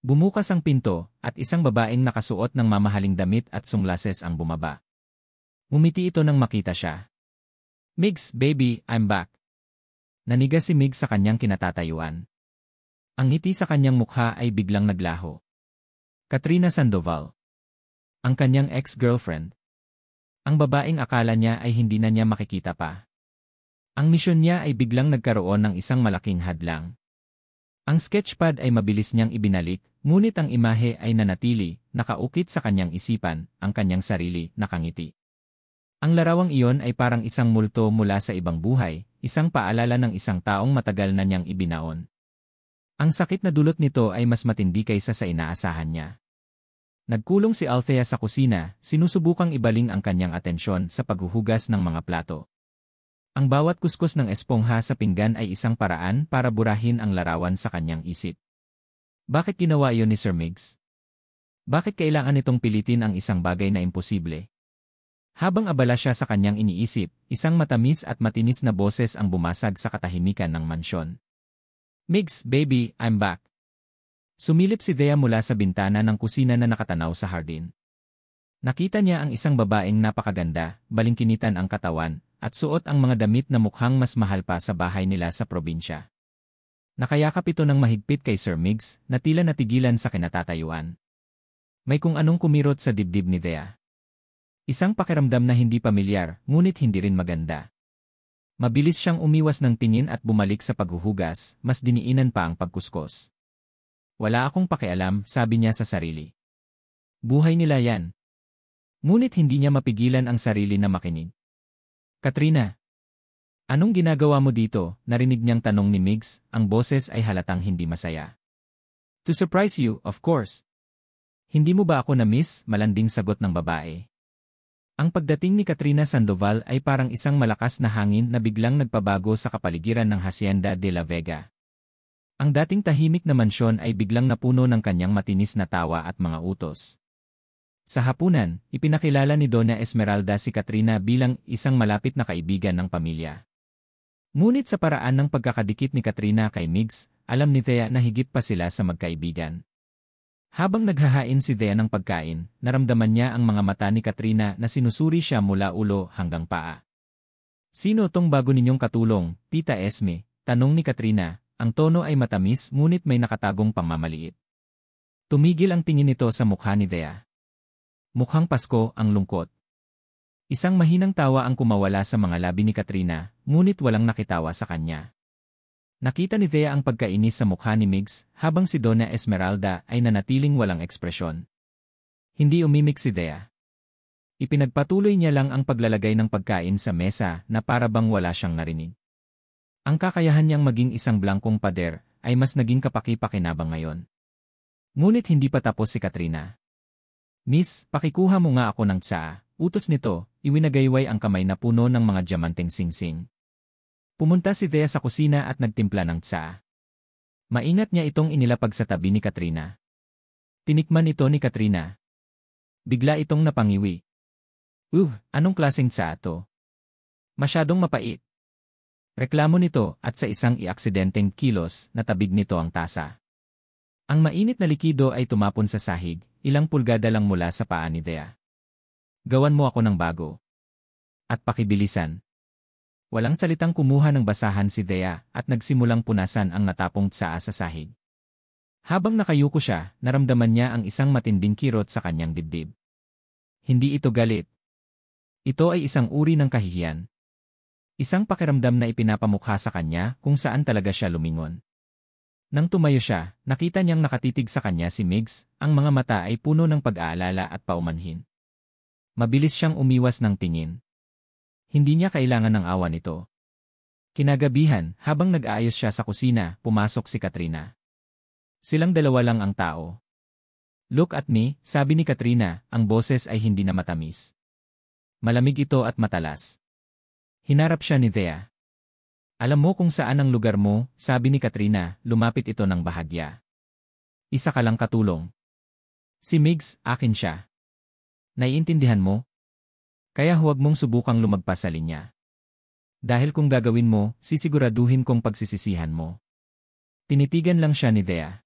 Bumukas ang pinto, at isang babaeng nakasuot ng mamahaling damit at sunglasses ang bumaba. Ngumiti ito nang makita siya. "Migs, baby, I'm back." Naniga si Migs sa kanyang kinatatayuan. Ang ngiti sa kanyang mukha ay biglang naglaho. Katrina Sandoval. Ang kanyang ex-girlfriend. Ang babaeng akala niya ay hindi na niya makikita pa. Ang misyon niya ay biglang nagkaroon ng isang malaking hadlang. Ang sketchpad ay mabilis niyang ibinalik, ngunit ang imahe ay nanatili, nakaukit sa kanyang isipan, ang kanyang sarili, nakangiti. Ang larawang iyon ay parang isang multo mula sa ibang buhay, isang paalala ng isang taong matagal na niyang ibinaon. Ang sakit na dulot nito ay mas matindi kaysa sa inaasahan niya. Nagkulong si Althea sa kusina, sinusubukang ibaling ang kanyang atensyon sa paghuhugas ng mga plato. Ang bawat kuskus ng espongha sa pinggan ay isang paraan para burahin ang larawan sa kanyang isip. Bakit ginawa iyon ni Sir Migs? Bakit kailangan itong pilitin ang isang bagay na imposible? Habang abala siya sa kanyang iniisip, isang matamis at matinis na boses ang bumasag sa katahimikan ng mansyon. "Migs, baby, I'm back." Sumilip si Thea mula sa bintana ng kusina na nakatanaw sa hardin. Nakita niya ang isang babaeng napakaganda, balingkinitan ang katawan, at suot ang mga damit na mukhang mas mahal pa sa bahay nila sa probinsya. Nakayakap ito ng mahigpit kay Sir Migs, na tila natigilan sa kinatatayuan. May kung anong kumirot sa dibdib ni Thea. Isang pakiramdam na hindi pamilyar, ngunit hindi rin maganda. Mabilis siyang umiwas ng tingin at bumalik sa paghuhugas, mas diniinan pa ang pagkuskos. "Wala akong pakialam," sabi niya sa sarili. Buhay nila yan. Ngunit hindi niya mapigilan ang sarili na makinig. "Katrina, anong ginagawa mo dito?" narinig niyang tanong ni Migs, ang boses ay halatang hindi masaya. "To surprise you, of course." "Hindi mo ba ako na-miss?" malanding sagot ng babae. Ang pagdating ni Katrina Sandoval ay parang isang malakas na hangin na biglang nagpabago sa kapaligiran ng Hacienda de la Vega. Ang dating tahimik na mansyon ay biglang napuno ng kanyang matinis na tawa at mga utos. Sa hapunan, ipinakilala ni Donna Esmeralda si Katrina bilang isang malapit na kaibigan ng pamilya. Ngunit sa paraan ng pagkakadikit ni Katrina kay Migs, alam ni Thea na higit pa sila sa magkaibigan. Habang naghahain si Thea ng pagkain, naramdaman niya ang mga mata ni Katrina na sinusuri siya mula ulo hanggang paa. "Sino tong bago ninyong katulong, Tita Esme?" tanong ni Katrina. Ang tono ay matamis ngunit may nakatagong pamamaliit. Tumigil ang tingin nito sa mukha ni Thea. Mukhang Pasko ang lungkot. Isang mahinang tawa ang kumawala sa mga labi ni Katrina, ngunit walang nakitawa sa kanya. Nakita ni Thea ang pagkainis sa mukha ni Migs, habang si Donna Esmeralda ay nanatiling walang ekspresyon. Hindi umimik si Thea. Ipinagpatuloy niya lang ang paglalagay ng pagkain sa mesa na para bang wala siyang narinig. Ang kakayahan niyang maging isang blangkong pader ay mas naging kapaki-pakinabang ngayon. Ngunit hindi pa tapos si Katrina. "Miss, pakikuha mo nga ako ng tsaa." Utos nito, iwinagayway ang kamay na puno ng mga diamanteng singsing. Pumunta si Thea sa kusina at nagtimpla ng tsaa. Maingat niya itong inilapag sa tabi ni Katrina. Tinikman ito ni Katrina. Bigla itong napangiwi. Anong klaseng tsaa to? Masyadong mapait." Reklamo nito at sa isang iaksidenteng kilos natabig nito ang tasa. Ang mainit na likido ay tumapon sa sahig, ilang pulgada lang mula sa paa ni Thea. "Gawan mo ako ng bago. At pakibilisan." Walang salitang kumuha ng basahan si Thea at nagsimulang punasan ang natapong tsaa sa sahig. Habang nakayuko siya, naramdaman niya ang isang matinding kirot sa kanyang dibdib. Hindi ito galit. Ito ay isang uri ng kahihiyan. Isang pakiramdam na ipinapamukha sa kanya kung saan talaga siya lumingon. Nang tumayo siya, nakita niyang nakatitig sa kanya si Migs, ang mga mata ay puno ng pag-aalala at paumanhin. Mabilis siyang umiwas ng tingin. Hindi niya kailangan ng awa nito. Kinagabihan, habang nag-aayos siya sa kusina, pumasok si Katrina. Silang dalawa lang ang tao. "Look at me," sabi ni Katrina, ang boses ay hindi na matamis. Malamig ito at matalas. Hinarap siya ni Thea. Alam mo kung saan ang lugar mo, sabi ni Katrina, lumapit ito ng bahagya. Isa ka lang katulong. Si Migs, akin siya. Naiintindihan mo? Kaya huwag mong subukang lumagpas sa linya. Dahil kung gagawin mo, sisiguraduhin kong pagsisisihan mo. Tinitigan lang siya ni Thea.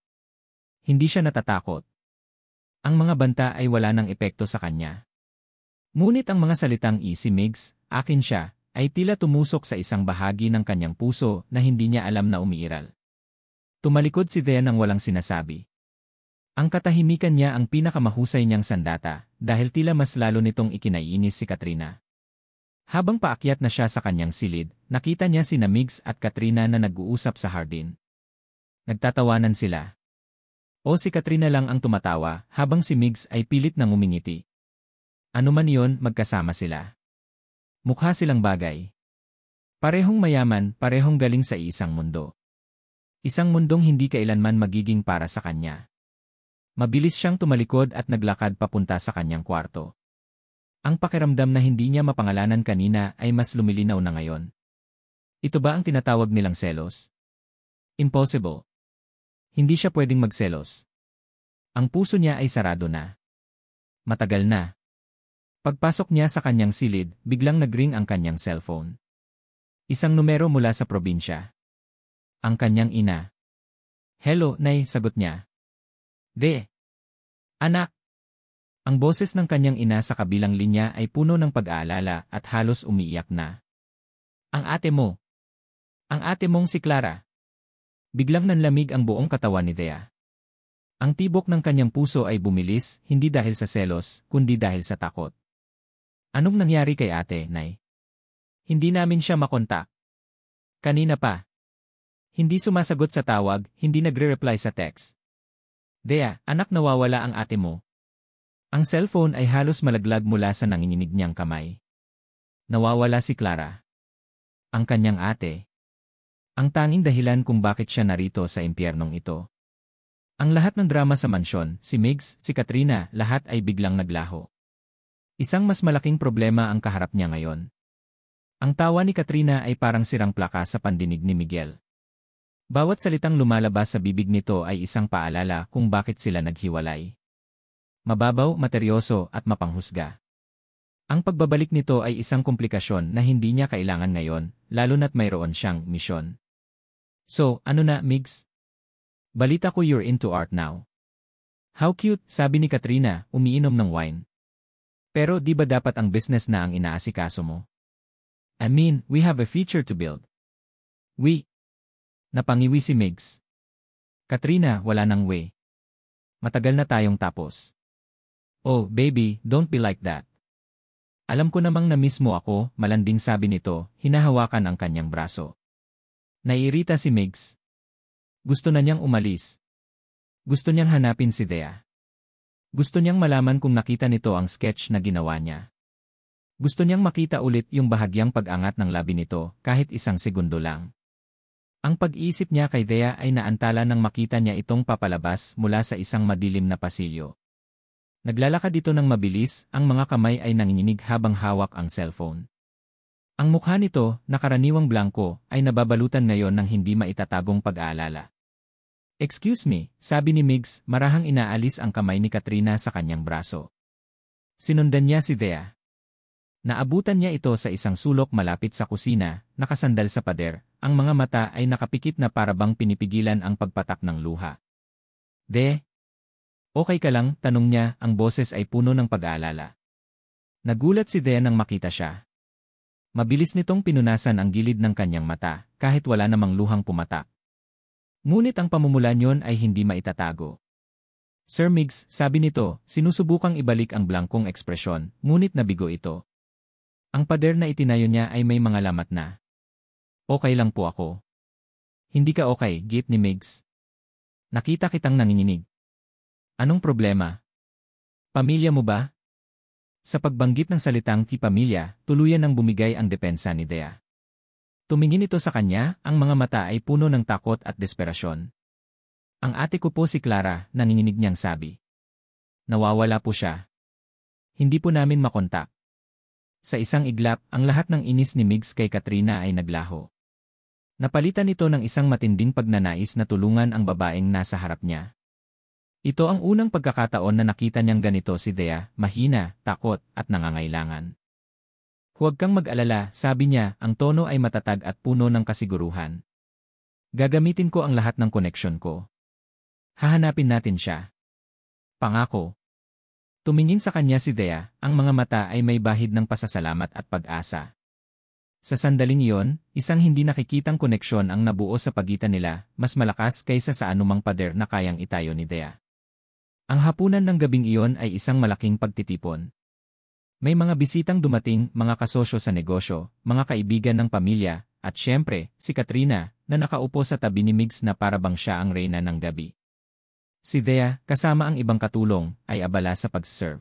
Hindi siya natatakot. Ang mga banta ay wala ng epekto sa kanya. Ngunit ang mga salitang si Migs, akin siya, ay tila tumusok sa isang bahagi ng kanyang puso na hindi niya alam na umiiral. Tumalikod si Thea nang walang sinasabi. Ang katahimikan niya ang pinakamahusay niyang sandata dahil tila mas lalo nitong ikinaiinis si Katrina. Habang paakyat na siya sa kanyang silid, nakita niya sina Migs at Katrina na nag-uusap sa hardin. Nagtatawanan sila. O si Katrina lang ang tumatawa habang si Migs ay pilit nang umingiti. Ano man iyon, magkasama sila. Mukha silang bagay. Parehong mayaman, parehong galing sa isang mundo. Isang mundong hindi kailanman magiging para sa kanya. Mabilis siyang tumalikod at naglakad papunta sa kanyang kwarto. Ang pakiramdam na hindi niya mapangalanan kanina ay mas lumilinaw na ngayon. Ito ba ang tinatawag nilang selos? Impossible. Hindi siya pwedeng magselos. Ang puso niya ay sarado na. Matagal na. Pagpasok niya sa kanyang silid, biglang nagring ang kanyang cellphone. Isang numero mula sa probinsya. Ang kanyang ina. Hello, Nay, sagot niya. De. Anak. Ang boses ng kanyang ina sa kabilang linya ay puno ng pag-aalala at halos umiiyak na. Ang ate mo. Ang ate mong si Clara. Biglang nanlamig ang buong katawan ni Thea. Ang tibok ng kanyang puso ay bumilis, hindi dahil sa selos, kundi dahil sa takot. Anong nangyari kay ate, Nay? Hindi namin siya makontak. Kanina pa. Hindi sumasagot sa tawag, hindi nagre-reply sa text. Thea, anak, nawawala ang ate mo. Ang cellphone ay halos malaglag mula sa nanginginig niyang kamay. Nawawala si Clara. Ang kanyang ate. Ang tanging dahilan kung bakit siya narito sa impyernong ito. Ang lahat ng drama sa mansyon, si Migs, si Katrina, lahat ay biglang naglaho. Isang mas malaking problema ang kaharap niya ngayon. Ang tawa ni Katrina ay parang sirang plaka sa pandinig ni Miguel. Bawat salitang lumalabas sa bibig nito ay isang paalala kung bakit sila naghiwalay. Mababaw, materyoso at mapanghusga. Ang pagbabalik nito ay isang komplikasyon na hindi niya kailangan ngayon, lalo na't mayroon siyang misyon. So, ano na, Migs? Balita ko you're into art now. How cute, sabi ni Katrina, umiinom ng wine. Pero di ba dapat ang business na ang inaasikaso mo? I mean, we have a future to build. Napangiwi si Migs. Katrina, wala nang way. Matagal na tayong tapos. Oh, baby, don't be like that. Alam ko namang na-miss mo ako, malanding sabi nito, hinahawakan ang kanyang braso. Naiirita si Migs. Gusto na niyang umalis. Gusto niyang hanapin si Thea. Gusto niyang malaman kung nakita nito ang sketch na ginawa niya. Gusto niyang makita ulit yung bahagyang pag-angat ng labi nito, kahit isang segundo lang. Ang pag-iisip niya kay Thea ay naantala nang makita niya itong papalabas mula sa isang madilim na pasilyo. Naglalakad ito ng mabilis, ang mga kamay ay nanginginig habang hawak ang cellphone. Ang mukha nito, na karaniwang blanko, ay nababalutan ngayon ng hindi maitatagong pag-aalala. Excuse me, sabi ni Migs, marahang inaalis ang kamay ni Katrina sa kanyang braso. Sinundan niya si Thea. Naabutan niya ito sa isang sulok malapit sa kusina, nakasandal sa pader, ang mga mata ay nakapikit na parabang pinipigilan ang pagpatak ng luha. De? Okay ka lang, tanong niya, ang boses ay puno ng pag-aalala. Nagulat si Thea nang makita siya. Mabilis nitong pinunasan ang gilid ng kanyang mata, kahit wala namang luhang pumatak. Ngunit ang pamumula niyon ay hindi maitatago. Sir Migs, sabi nito, sinusubukang ibalik ang blangkong ekspresyon, ngunit nabigo ito. Ang pader na itinayo niya ay may mga lamat na. Okay lang po ako. Hindi ka okay, git ni Migs. Nakita kitang nanginginig. Anong problema? Pamilya mo ba? Sa pagbanggit ng salitang pamilya, tuluyan nang bumigay ang depensa ni Thea. Tumingin ito sa kanya, ang mga mata ay puno ng takot at desperasyon. Ang ate ko po si Clara, nanginginig niyang sabi. Nawawala po siya. Hindi po namin makontak. Sa isang iglap, ang lahat ng inis ni Migs kay Katrina ay naglaho. Napalitan ito ng isang matinding pagnanais na tulungan ang babaeng nasa harap niya. Ito ang unang pagkakataon na nakita niyang ganito si Thea, mahina, takot, at nangangailangan. Huwag kang mag-alala, sabi niya, ang tono ay matatag at puno ng kasiguruhan. Gagamitin ko ang lahat ng koneksyon ko. Hahanapin natin siya. Pangako. Tumingin sa kanya si Thea, ang mga mata ay may bahid ng pasasalamat at pag-asa. Sa sandaling iyon, isang hindi nakikitang koneksyon ang nabuo sa pagitan nila, mas malakas kaysa sa anumang pader na kayang itayo ni Thea. Ang hapunan ng gabing iyon ay isang malaking pagtitipon. May mga bisitang dumating, mga kasosyo sa negosyo, mga kaibigan ng pamilya, at syempre, si Katrina, na nakaupo sa tabi ni Migs na parabang siya ang reyna ng gabi. Si Thea, kasama ang ibang katulong, ay abala sa pag-serve.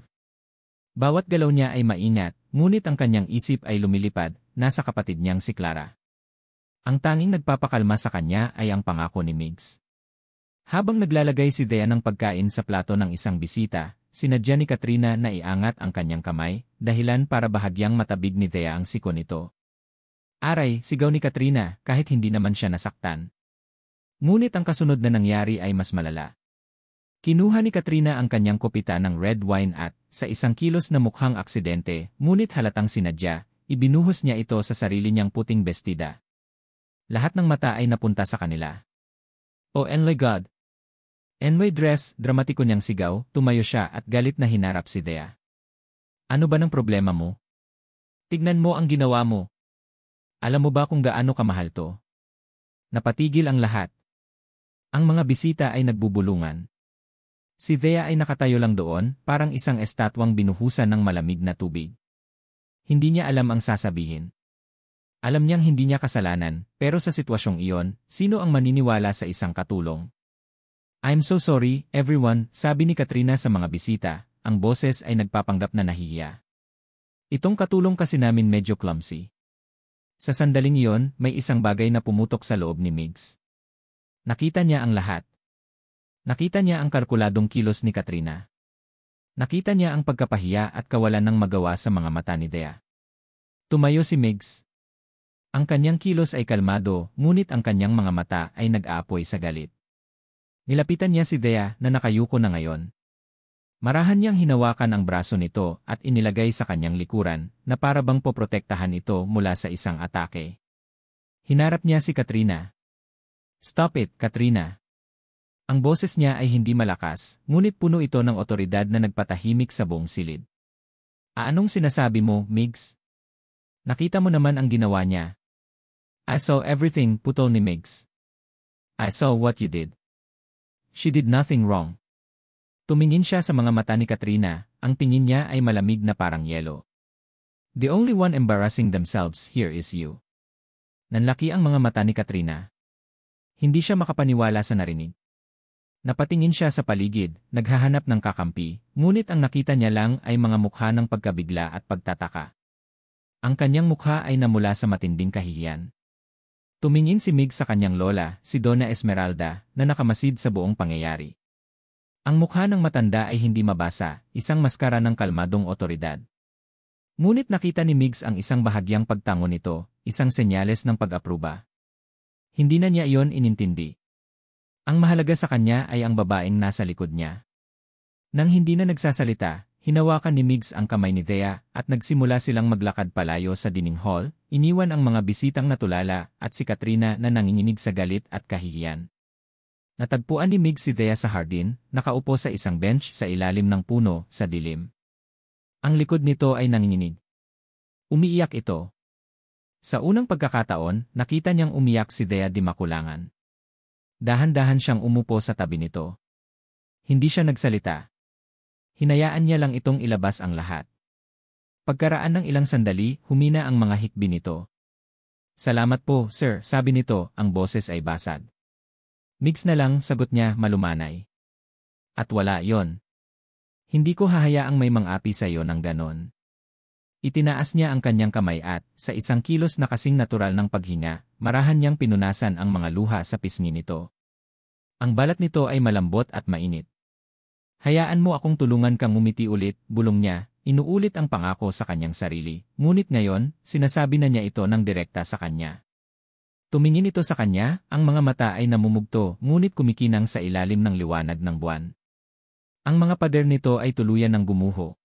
Bawat galaw niya ay maingat, ngunit ang kanyang isip ay lumilipad, nasa kapatid niyang si Clara. Ang tanging nagpapakalma sa kanya ay ang pangako ni Migs. Habang naglalagay si Thea ng pagkain sa plato ng isang bisita, sinadya ni Katrina na iangat ang kanyang kamay, dahilan para bahagyang matabig ni Thea ang siko nito. Aray, sigaw ni Katrina, kahit hindi naman siya nasaktan. Ngunit ang kasunod na nangyari ay mas malala. Kinuha ni Katrina ang kanyang kopita ng red wine at, sa isang kilos na mukhang aksidente, ngunit halatang sinadya, ibinuhos niya ito sa sarili niyang puting bestida. Lahat ng mata ay napunta sa kanila. Oh my God! Enway dress, dramatiko niyang sigaw, tumayo siya at galit na hinarap si Thea. Ano ba ng problema mo? Tignan mo ang ginawa mo. Alam mo ba kung gaano kamahal to? Napatigil ang lahat. Ang mga bisita ay nagbubulungan. Si Thea ay nakatayo lang doon, parang isang estatwang binuhusan ng malamig na tubig. Hindi niya alam ang sasabihin. Alam niyang hindi niya kasalanan, pero sa sitwasyong iyon, sino ang maniniwala sa isang katulong? I'm so sorry, everyone, sabi ni Katrina sa mga bisita, ang boses ay nagpapanggap na nahihiya. Itong katulong kasi namin medyo clumsy. Sa sandaling iyon, may isang bagay na pumutok sa loob ni Migs. Nakita niya ang lahat. Nakita niya ang kalkuladong kilos ni Katrina. Nakita niya ang pagkapahiya at kawalan ng magawa sa mga mata ni Thea. Tumayo si Migs. Ang kanyang kilos ay kalmado, ngunit ang kanyang mga mata ay nag-aapoy sa galit. Nilapitan niya si Thea na nakayuko na ngayon. Marahan niyang hinawakan ang braso nito at inilagay sa kanyang likuran na parabang poprotektahan ito mula sa isang atake. Hinarap niya si Katrina. Stop it, Katrina. Ang boses niya ay hindi malakas, ngunit puno ito ng otoridad na nagpatahimik sa buong silid. Anong sinasabi mo, Migs? Nakita mo naman ang ginawa niya. I saw everything, putol ni Migs. I saw what you did. She did nothing wrong. Tumingin siya sa mga mata ni Katrina, ang tingin niya ay malamig na parang yelo. The only one embarrassing themselves here is you. Nanlaki ang mga mata ni Katrina. Hindi siya makapaniwala sa narinig. Napatingin siya sa paligid, naghahanap ng kakampi, ngunit ang nakita niya lang ay mga mukha ng pagkabigla at pagtataka. Ang kanyang mukha ay namula sa matinding kahihiyan. Tumingin si Mig sa kanyang lola, si Donna Esmeralda, na nakamasid sa buong pangyayari. Ang mukha ng matanda ay hindi mabasa, isang maskara ng kalmadong otoridad. Ngunit nakita ni Migs ang isang bahagyang pagtango nito, isang senyales ng pag-apruba. Hindi na niya iyon inintindi. Ang mahalaga sa kanya ay ang babaeng nasa likod niya. Nang hindi na nagsasalita, hinawakan ni Migs ang kamay ni Thea at nagsimula silang maglakad palayo sa dining hall, iniwan ang mga bisitang natulala at si Katrina na nanginginig sa galit at kahihiyan. Natagpuan ni Migs si Thea sa hardin, nakaupo sa isang bench sa ilalim ng puno sa dilim. Ang likod nito ay nanginginig. Umiiyak ito. Sa unang pagkakataon, nakita niyang umiyak si Thea di makulangan. Dahan-dahan siyang umupo sa tabi nito. Hindi siya nagsalita. Hinayaan niya lang itong ilabas ang lahat. Pagkaraan ng ilang sandali, humina ang mga hikbi nito. Salamat po, sir, sabi nito, ang boses ay basag. Migs na lang, sagot niya, malumanay. At wala yon. Hindi ko hahayaang may mang-api sa iyo ng ganon. Itinaas niya ang kanyang kamay at, sa isang kilos na kasing natural ng paghinga, marahan niyang pinunasan ang mga luha sa pisngi nito. Ang balat nito ay malambot at mainit. Hayaan mo akong tulungan kang ngumiti ulit, bulong niya, inuulit ang pangako sa kanyang sarili, ngunit ngayon, sinasabi na niya ito ng direkta sa kanya. Tumingin ito sa kanya, ang mga mata ay namumugto ngunit kumikinang sa ilalim ng liwanag ng buwan. Ang mga pader nito ay tuluyan ng gumuho.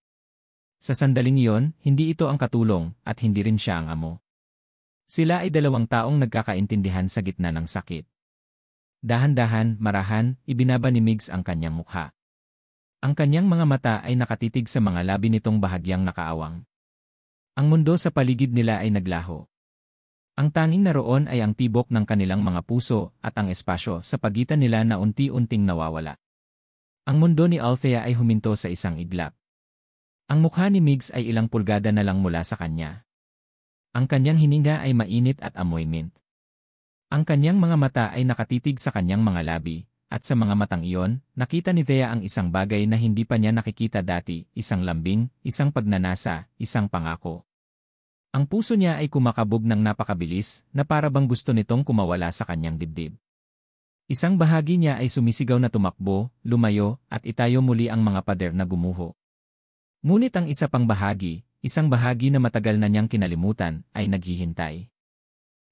Sa sandaling iyon, hindi ito ang katulong at hindi rin siya ang amo. Sila ay dalawang taong nagkakaintindihan sa gitna ng sakit. Dahan-dahan, marahan, ibinaba ni Migs ang kanyang mukha. Ang kanyang mga mata ay nakatitig sa mga labi nitong bahagyang nakaawang. Ang mundo sa paligid nila ay naglaho. Ang tanging naroon ay ang tibok ng kanilang mga puso at ang espasyo sa pagitan nila na unti-unting nawawala. Ang mundo ni Althea ay huminto sa isang iglap. Ang mukha ni Migs ay ilang pulgada na lang mula sa kanya. Ang kanyang hininga ay mainit at amoy mint. Ang kanyang mga mata ay nakatitig sa kanyang mga labi, at sa mga matang iyon, nakita ni Thea ang isang bagay na hindi pa niya nakikita dati, isang lambing, isang pagnanasa, isang pangako. Ang puso niya ay kumakabog ng napakabilis na para bang gusto nitong kumawala sa kanyang dibdib. Isang bahagi niya ay sumisigaw na tumakbo, lumayo, at itayo muli ang mga pader na gumuho. Ngunit ang isa pang bahagi, isang bahagi na matagal na niyang kinalimutan, ay naghihintay.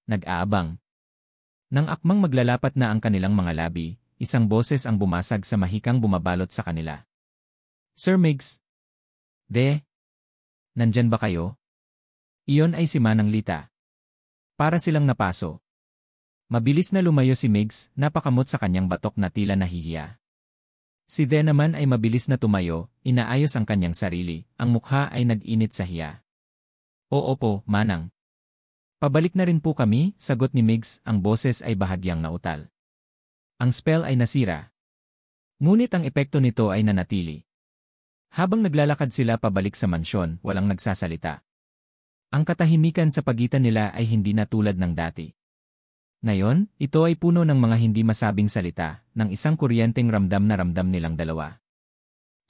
Nag-aabang. Nang akmang maglalapat na ang kanilang mga labi, isang boses ang bumasag sa mahikang bumabalot sa kanila. Sir Migs? Nandyan ba kayo? Iyon ay si Manang Lita. Para silang napaso. Mabilis na lumayo si Migs, napakamot sa kanyang batok na tila nahihiya. Si The naman ay mabilis na tumayo, inaayos ang kanyang sarili, ang mukha ay nag-init sa hiya. Oo po, Manang. Pabalik na rin po kami, sagot ni Migs, ang boses ay bahagyang nautal. Ang spell ay nasira. Ngunit ang epekto nito ay nanatili. Habang naglalakad sila pabalik sa mansyon, walang nagsasalita. Ang katahimikan sa pagitan nila ay hindi na tulad ng dati. Ngayon, ito ay puno ng mga hindi masabing salita, ng isang kuryenteng ramdam na ramdam nilang dalawa.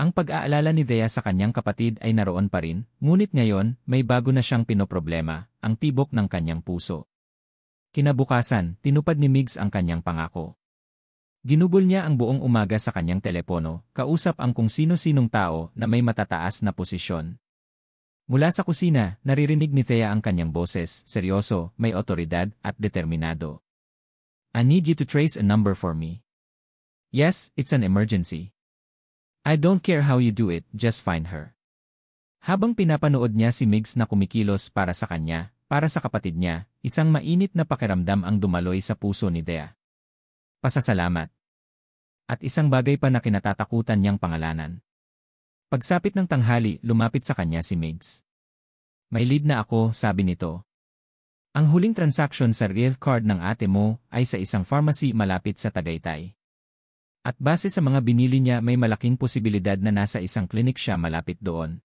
Ang pag-aalala ni Thea sa kanyang kapatid ay naroon pa rin, ngunit ngayon, may bago na siyang pinoproblema, ang tibok ng kanyang puso. Kinabukasan, tinupad ni Migs ang kanyang pangako. Ginugol niya ang buong umaga sa kanyang telepono, kausap ang kung sino-sinong tao na may matataas na posisyon. Mula sa kusina, naririnig ni Thea ang kanyang boses, seryoso, may otoridad, at determinado. I need you to trace a number for me. Yes, it's an emergency. I don't care how you do it, just find her. Habang pinapanood niya si Migs na kumikilos para sa kanya, para sa kapatid niya, isang mainit na pakiramdam ang dumaloy sa puso ni Thea. Pasasalamat. At isang bagay pa na kinatatakutan niyang pangalanan. Pagsapit ng tanghali, lumapit sa kanya si Migs. May lead na ako, sabi nito. Ang huling transaction sa real card ng ate mo ay sa isang pharmacy malapit sa Tagaytay. At base sa mga binili niya may malaking posibilidad na nasa isang clinic siya malapit doon.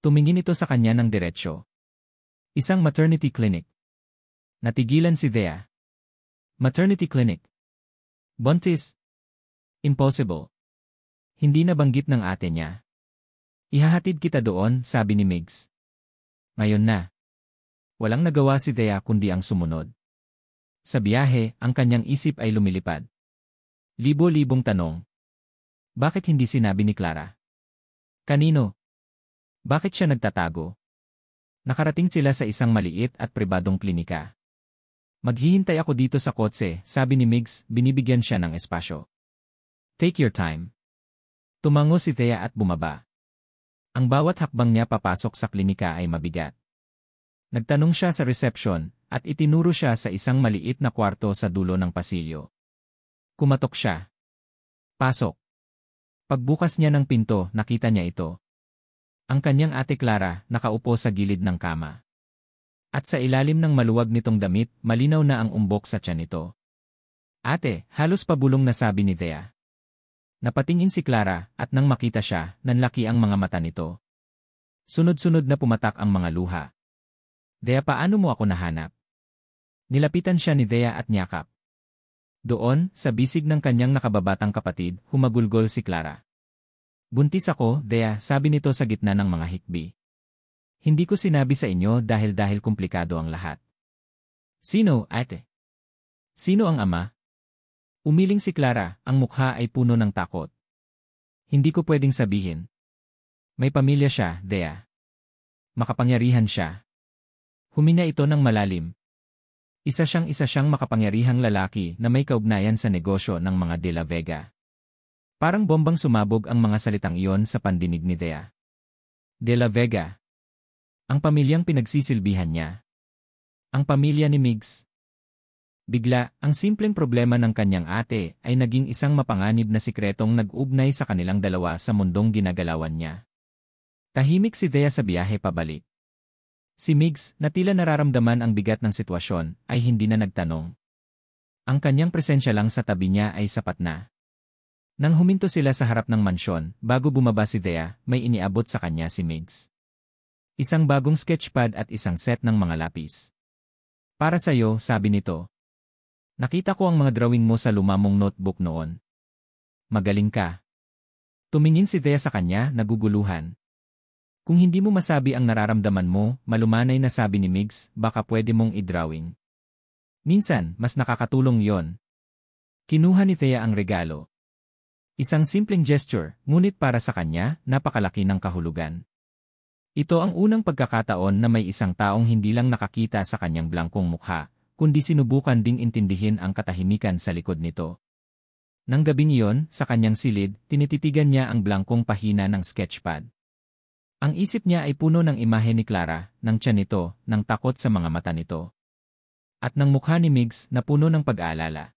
Tumingin ito sa kanya ng diretsyo. Isang maternity clinic. Natigilan si Thea. Maternity clinic. Buntis. Impossible. Hindi nabanggit ng ate niya. Ihahatid kita doon, sabi ni Migs. Ngayon na. Walang nagawa si Thea kundi ang sumunod. Sa biyahe, ang kanyang isip ay lumilipad. Libo-libong tanong. Bakit hindi sinabi ni Clara? Kanino? Bakit siya nagtatago? Nakarating sila sa isang maliit at pribadong klinika. Maghihintay ako dito sa kotse, sabi ni Migs, binibigyan siya ng espasyo. Take your time. Tumango si Thea at bumaba. Ang bawat hakbang niya papasok sa klinika ay mabigat. Nagtanong siya sa reception at itinuro siya sa isang maliit na kwarto sa dulo ng pasilyo. Kumatok siya. Pasok. Pagbukas niya ng pinto, nakita niya ito. Ang kanyang ate Clara nakaupo sa gilid ng kama. At sa ilalim ng maluwag nitong damit, malinaw na ang umbok sa tiyan nito. Ate, halos pabulong na sabi ni Thea. Napatingin si Clara at nang makita siya, nanlaki ang mga mata nito. Sunod-sunod na pumatak ang mga luha. Thea, paano mo ako nahanap? Nilapitan siya ni Thea at niyakap. Doon, sa bisig ng kanyang nakababatang kapatid, humagulgol si Clara. Buntis ako, Thea, sabi nito sa gitna ng mga hikbi. Hindi ko sinabi sa inyo dahil komplikado ang lahat. Sino, ate? Sino ang ama? Umiling si Clara, ang mukha ay puno ng takot. Hindi ko pwedeng sabihin. May pamilya siya, Thea. Makapangyarihan siya. Huminga ito ng malalim. Isa siyang makapangyarihang lalaki na may kaugnayan sa negosyo ng mga De La Vega. Parang bombang sumabog ang mga salitang iyon sa pandinig ni Thea. De La Vega. Ang pamilyang pinagsisilbihan niya. Ang pamilya ni Migs. Bigla, ang simpleng problema ng kanyang ate ay naging isang mapanganib na sikretong nag-ugnay sa kanilang dalawa sa mundong ginagalawan niya. Tahimik si Thea sa biyahe pabalik. Si Migs, na tila nararamdaman ang bigat ng sitwasyon, ay hindi na nagtanong. Ang kanyang presensya lang sa tabi niya ay sapat na. Nang huminto sila sa harap ng mansyon, bago bumaba si Thea, may iniabot sa kanya si Migs. Isang bagong sketchpad at isang set ng mga lapis. Para sa'yo, sabi nito. Nakita ko ang mga drawing mo sa lumamong notebook noon. Magaling ka. Tumingin si Thea sa kanya, naguguluhan. Kung hindi mo masabi ang nararamdaman mo, malumanay na sabi ni Migs, baka pwede mong i-drawing. Minsan, mas nakakatulong yon. Kinuha ni Thea ang regalo. Isang simpleng gesture, ngunit para sa kanya, napakalaki ng kahulugan. Ito ang unang pagkakataon na may isang taong hindi lang nakakita sa kanyang blangkong mukha, kundi sinubukan ding intindihin ang katahimikan sa likod nito. Nang gabing iyon, sa kanyang silid, tinititigan niya ang blangkong pahina ng sketchpad. Ang isip niya ay puno ng imahe ni Clara, ng tiyan nito, ng takot sa mga mata nito. At ng mukha ni Migs na puno ng pag-aalala.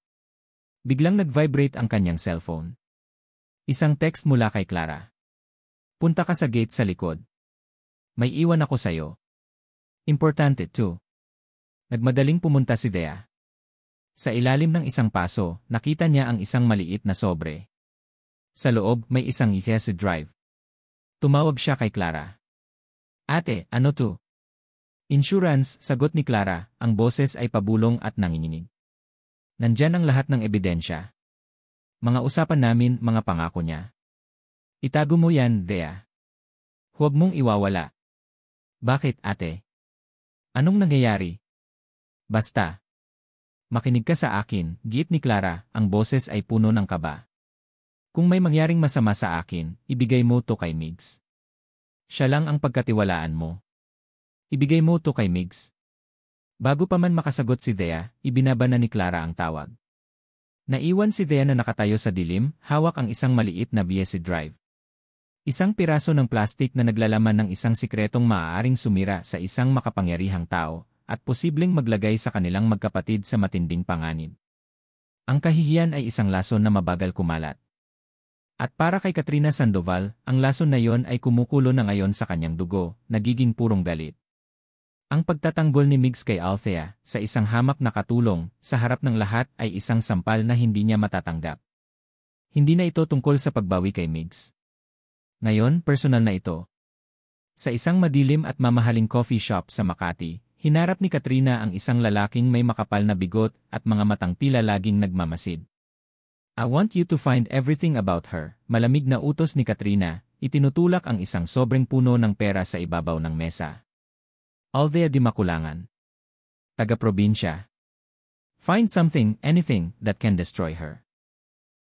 Biglang nag-vibrate ang kanyang cellphone. Isang text mula kay Clara. Punta ka sa gate sa likod. May iwan ako sa'yo. Importante too. Nagmadaling pumunta si Thea. Sa ilalim ng isang paso, nakita niya ang isang maliit na sobre. Sa loob, may isang easy drive. Tumawag siya kay Clara. Ate, ano to? Insurance, sagot ni Clara, ang boses ay pabulong at nanginginig. Nandyan ang lahat ng ebidensya. Mga usapan namin, mga pangako niya. Itago mo yan, Thea. Huwag mong iwawala. Bakit, ate? Anong nangyayari? Basta. Makinig ka sa akin, giit ni Clara, ang boses ay puno ng kaba. Kung may mangyaring masama sa akin, ibigay mo to kay Migs. Siya lang ang pagkatiwalaan mo. Ibigay mo to kay Migs. Bago pa man makasagot si Thea, ibinaba na ni Clara ang tawag. Naiwan si Thea na nakatayo sa dilim, hawak ang isang maliit na BSC drive. Isang piraso ng plastik na naglalaman ng isang sikretong maaaring sumira sa isang makapangyarihang tao, at posibleng maglagay sa kanilang magkapatid sa matinding panganib. Ang kahihiyan ay isang lason na mabagal kumalat. At para kay Katrina Sandoval, ang lason na yon ay kumukulo na ngayon sa kanyang dugo, nagiging purong galit. Ang pagtatanggol ni Migs kay Althea, sa isang hamak na katulong, sa harap ng lahat ay isang sampal na hindi niya matatanggap. Hindi na ito tungkol sa pagbawi kay Migs. Ngayon, personal na ito. Sa isang madilim at mamahaling coffee shop sa Makati, hinarap ni Katrina ang isang lalaking may makapal na bigot at mga matang tila laging nagmamasid. I want you to find everything about her. Malamig na utos ni Katrina, itinutulak ang isang sobrang puno ng pera sa ibabaw ng mesa. Althea di Makulangan. Taga-probinsya. Find something, anything, that can destroy her.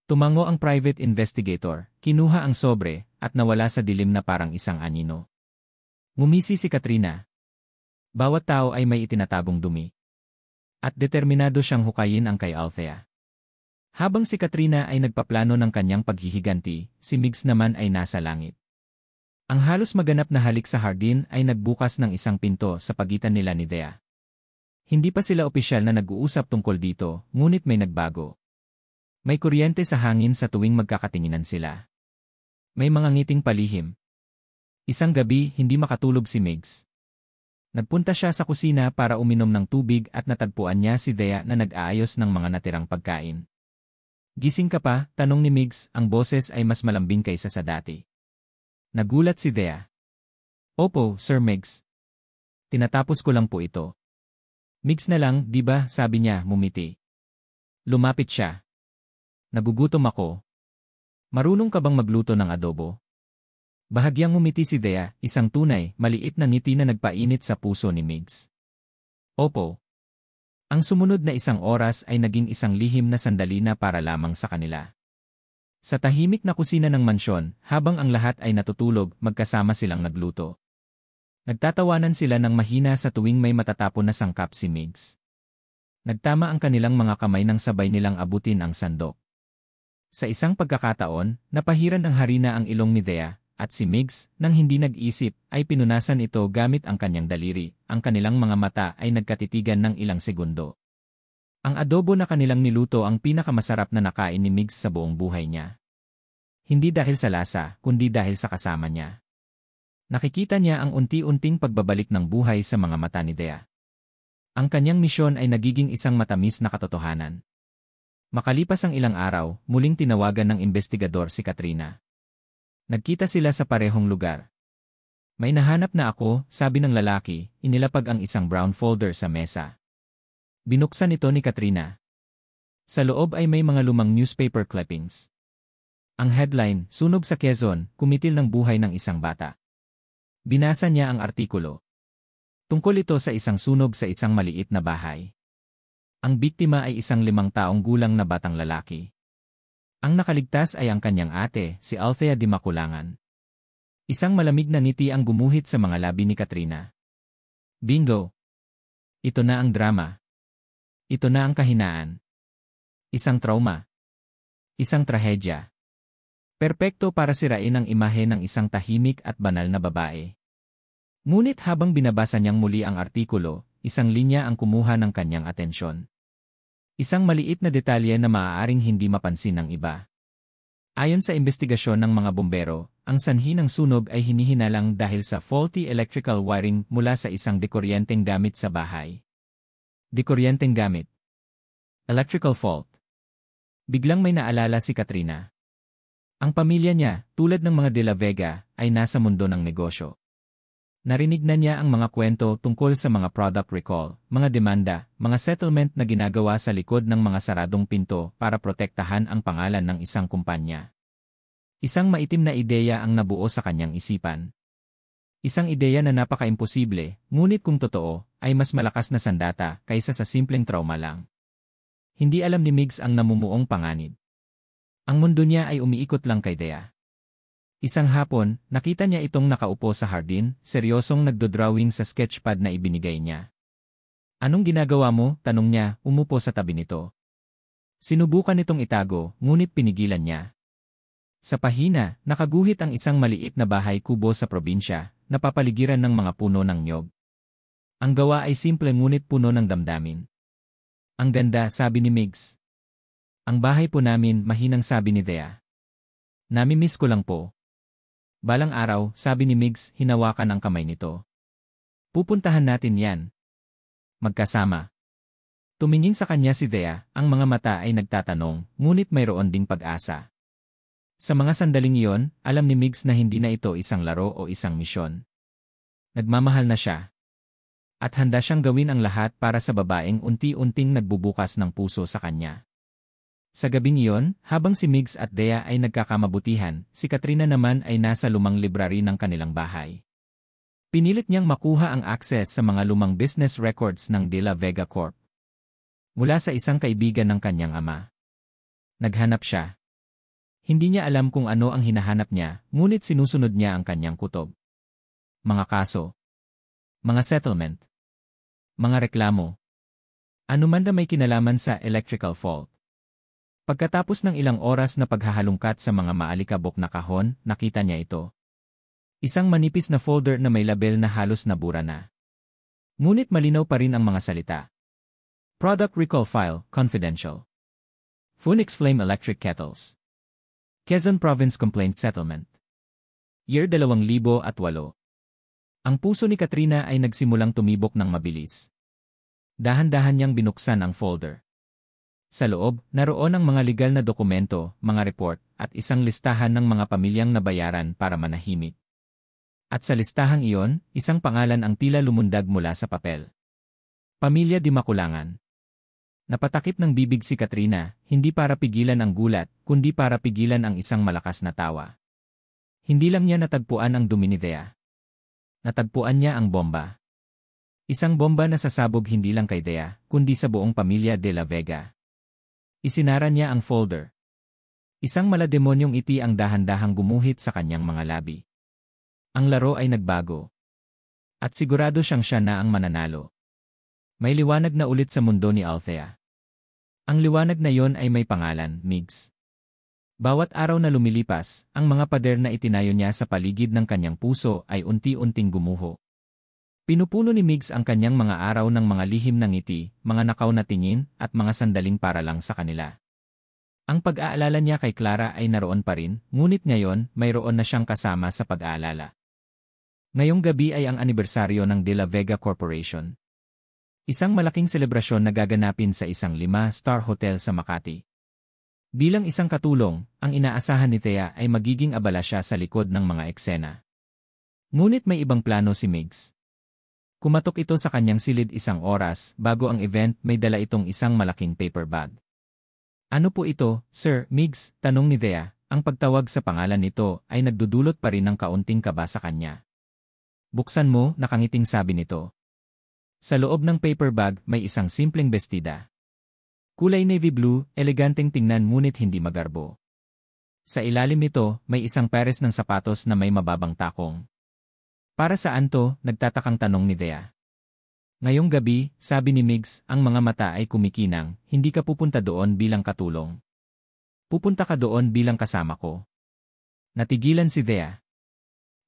Tumango ang private investigator, kinuha ang sobre, at nawala sa dilim na parang isang anino. Ngumisi si Katrina. Bawat tao ay may itinatagong dumi. At determinado siyang hukayin ang kay Althea. Habang si Katrina ay nagpaplano ng kanyang paghihiganti, si Migs naman ay nasa langit. Ang halos maganap na halik sa hardin ay nagbukas ng isang pinto sa pagitan nila ni Thea. Hindi pa sila opisyal na nag-uusap tungkol dito, ngunit may nagbago. May kuryente sa hangin sa tuwing magkakatinginan sila. May mga ngiting palihim. Isang gabi, hindi makatulog si Migs. Nagpunta siya sa kusina para uminom ng tubig at natagpuan niya si Thea na nag-aayos ng mga natirang pagkain. Gising ka pa, tanong ni Migs, ang boses ay mas malambing kaysa sa dati. Nagulat si Thea. Opo, Sir Migs. Tinatapos ko lang po ito. Migs na lang, di ba, sabi niya, mumiti. Lumapit siya. Nagugutom ako. Marunong ka bang magluto ng adobo? Bahagyang ngumiti si Thea, isang tunay, maliit na ngiti na nagpainit sa puso ni Migs. Opo. Ang sumunod na isang oras ay naging isang lihim na sandali na para lamang sa kanila. Sa tahimik na kusina ng mansyon, habang ang lahat ay natutulog, magkasama silang nagluto. Nagtatawanan sila ng mahina sa tuwing may matatapon na sangkap si Migs. Nagtama ang kanilang mga kamay nang sabay nilang abutin ang sandok. Sa isang pagkakataon, napahiran ng harina ang ilong ni Thea, at si Migs, nang hindi nag-isip, ay pinunasan ito gamit ang kanyang daliri. Ang kanilang mga mata ay nagkatitigan ng ilang segundo. Ang adobo na kanilang niluto ang pinakamasarap na nakain ni Migs sa buong buhay niya. Hindi dahil sa lasa, kundi dahil sa kasama niya. Nakikita niya ang unti-unting pagbabalik ng buhay sa mga mata ni Thea. Ang kanyang misyon ay nagiging isang matamis na katotohanan. Makalipas ang ilang araw, muling tinawagan ng investigador si Katrina. Nagkita sila sa parehong lugar. May nahanap na ako, sabi ng lalaki, inilapag ang isang brown folder sa mesa. Binuksan ito ni Katrina. Sa loob ay may mga lumang newspaper clippings. Ang headline, Sunog sa Quezon, kumitil ng buhay ng isang bata. Binasa niya ang artikulo. Tungkol ito sa isang sunog sa isang maliit na bahay. Ang biktima ay isang 5 taong gulang na batang lalaki. Ang nakaligtas ay ang kanyang ate, si Althea Di Maculangan. Isang malamig na ngiti ang gumuhit sa mga labi ni Katrina. Bingo! Ito na ang drama. Ito na ang kahinaan. Isang trauma. Isang trahedya. Perpekto para sirain ang imahe ng isang tahimik at banal na babae. Ngunit habang binabasa niyang muli ang artikulo, isang linya ang kumuha ng kanyang atensyon. Isang maliit na detalye na maaaring hindi mapansin ng iba. Ayon sa investigasyon ng mga bombero, ang sanhi ng sunog ay hinihinalang dahil sa faulty electrical wiring mula sa isang dekuryenteng gamit sa bahay. Dekuryenteng gamit. Electrical fault. Biglang may naalala si Katrina. Ang pamilya niya, tulad ng mga De La Vega, ay nasa mundo ng negosyo. Narinig na niya ang mga kwento tungkol sa mga product recall, mga demanda, mga settlement na ginagawa sa likod ng mga saradong pinto para protektahan ang pangalan ng isang kumpanya. Isang maitim na ideya ang nabuo sa kanyang isipan. Isang ideya na napaka-imposible, ngunit kung totoo, ay mas malakas na sandata kaysa sa simpleng trauma lang. Hindi alam ni Migs ang namumuong panganib. Ang mundo niya ay umiikot lang kay Thea. Isang hapon, nakita niya itong nakaupo sa hardin, seryosong nagdodrawing sa sketchpad na ibinigay niya. Anong ginagawa mo? Tanong niya, umupo sa tabi nito. Sinubukan nitong itago, ngunit pinigilan niya. Sa pahina, nakaguhit ang isang maliit na bahay kubo sa probinsya, napapaligiran ng mga puno ng nyog. Ang gawa ay simple ngunit puno ng damdamin. Ang ganda, sabi ni Migs. Ang bahay po namin, mahinang sabi ni Thea. Nami-miss ko lang po. Balang araw, sabi ni Migs, hinawakan ang kamay nito. Pupuntahan natin yan. Magkasama. Tumingin sa kanya si Thea, ang mga mata ay nagtatanong, ngunit mayroon ding pag-asa. Sa mga sandaling iyon, alam ni Migs na hindi na ito isang laro o isang misyon. Nagmamahal na siya. At handa siyang gawin ang lahat para sa babaeng unti-unting nagbubukas ng puso sa kanya. Sa gabing iyon, habang si Migs at Thea ay nagkakamabutihan, si Katrina naman ay nasa lumang library ng kanilang bahay. Pinilit niyang makuha ang access sa mga lumang business records ng De La Vega Corp. Mula sa isang kaibigan ng kanyang ama. Naghanap siya. Hindi niya alam kung ano ang hinahanap niya, ngunit sinusunod niya ang kanyang kutob. Mga kaso. Mga settlement. Mga reklamo. Anuman na may kinalaman sa electrical fault. Pagkatapos ng ilang oras na paghahalungkat sa mga maalikabok na kahon, nakita niya ito. Isang manipis na folder na may label na halos nabura na. Ngunit malinaw pa rin ang mga salita. Product Recall File, Confidential. Phoenix Flame Electric Kettles. Quezon Province Complaint Settlement. Year 2008. Ang puso ni Katrina ay nagsimulang tumibok ng mabilis. Dahan-dahan niyang binuksan ang folder. Sa loob, naroon ang mga legal na dokumento, mga report, at isang listahan ng mga pamilyang nabayaran para manahimik. At sa listahang iyon, isang pangalan ang tila lumundag mula sa papel. Pamilya Di Maculangan. Napatakip ng bibig si Katrina, hindi para pigilan ang gulat, kundi para pigilan ang isang malakas na tawa. Hindi lang niya natagpuan ang dumi ni Thea. Natagpuan niya ang bomba. Isang bomba na sasabog hindi lang kay Thea, kundi sa buong pamilya De La Vega. Isinara niya ang folder. Isang malademonyong iti ang dahan-dahang gumuhit sa kanyang mga labi. Ang laro ay nagbago. At sigurado siyang siya na ang mananalo. May liwanag na ulit sa mundo ni Althea. Ang liwanag na yon ay may pangalan, Migs. Bawat araw na lumilipas, ang mga pader na itinayo niya sa paligid ng kanyang puso ay unti-unting gumuho. Pinupuno ni Migs ang kanyang mga araw ng mga lihim na ngiti, mga nakaw na tingin, at mga sandaling para lang sa kanila. Ang pag-aalala niya kay Clara ay naroon pa rin, ngunit ngayon, mayroon na siyang kasama sa pag-aalala. Ngayong gabi ay ang anibersaryo ng De La Vega Corporation. Isang malaking selebrasyon na gaganapin sa isang 5-star hotel sa Makati. Bilang isang katulong, ang inaasahan ni Thea ay magiging abala siya sa likod ng mga eksena. Ngunit may ibang plano si Migs. Kumatok ito sa kanyang silid 1 oras bago ang event, may dala itong isang malaking paper bag. Ano po ito, Sir Migs? Tanong ni Thea. Ang pagtawag sa pangalan nito ay nagdudulot pa rin ng kaunting kaba sa kanya. Buksan mo, nakangiting sabi nito. Sa loob ng paper bag may isang simpleng bestida. Kulay navy blue, eleganteng tingnan ngunit hindi magarbo. Sa ilalim nito, may isang pares ng sapatos na may mababang takong. Para saan to? Nagtatakang tanong ni Thea. Ngayong gabi, sabi ni Migs, ang mga mata ay kumikinang, hindi ka pupunta doon bilang katulong. Pupunta ka doon bilang kasama ko. Natigilan si Thea.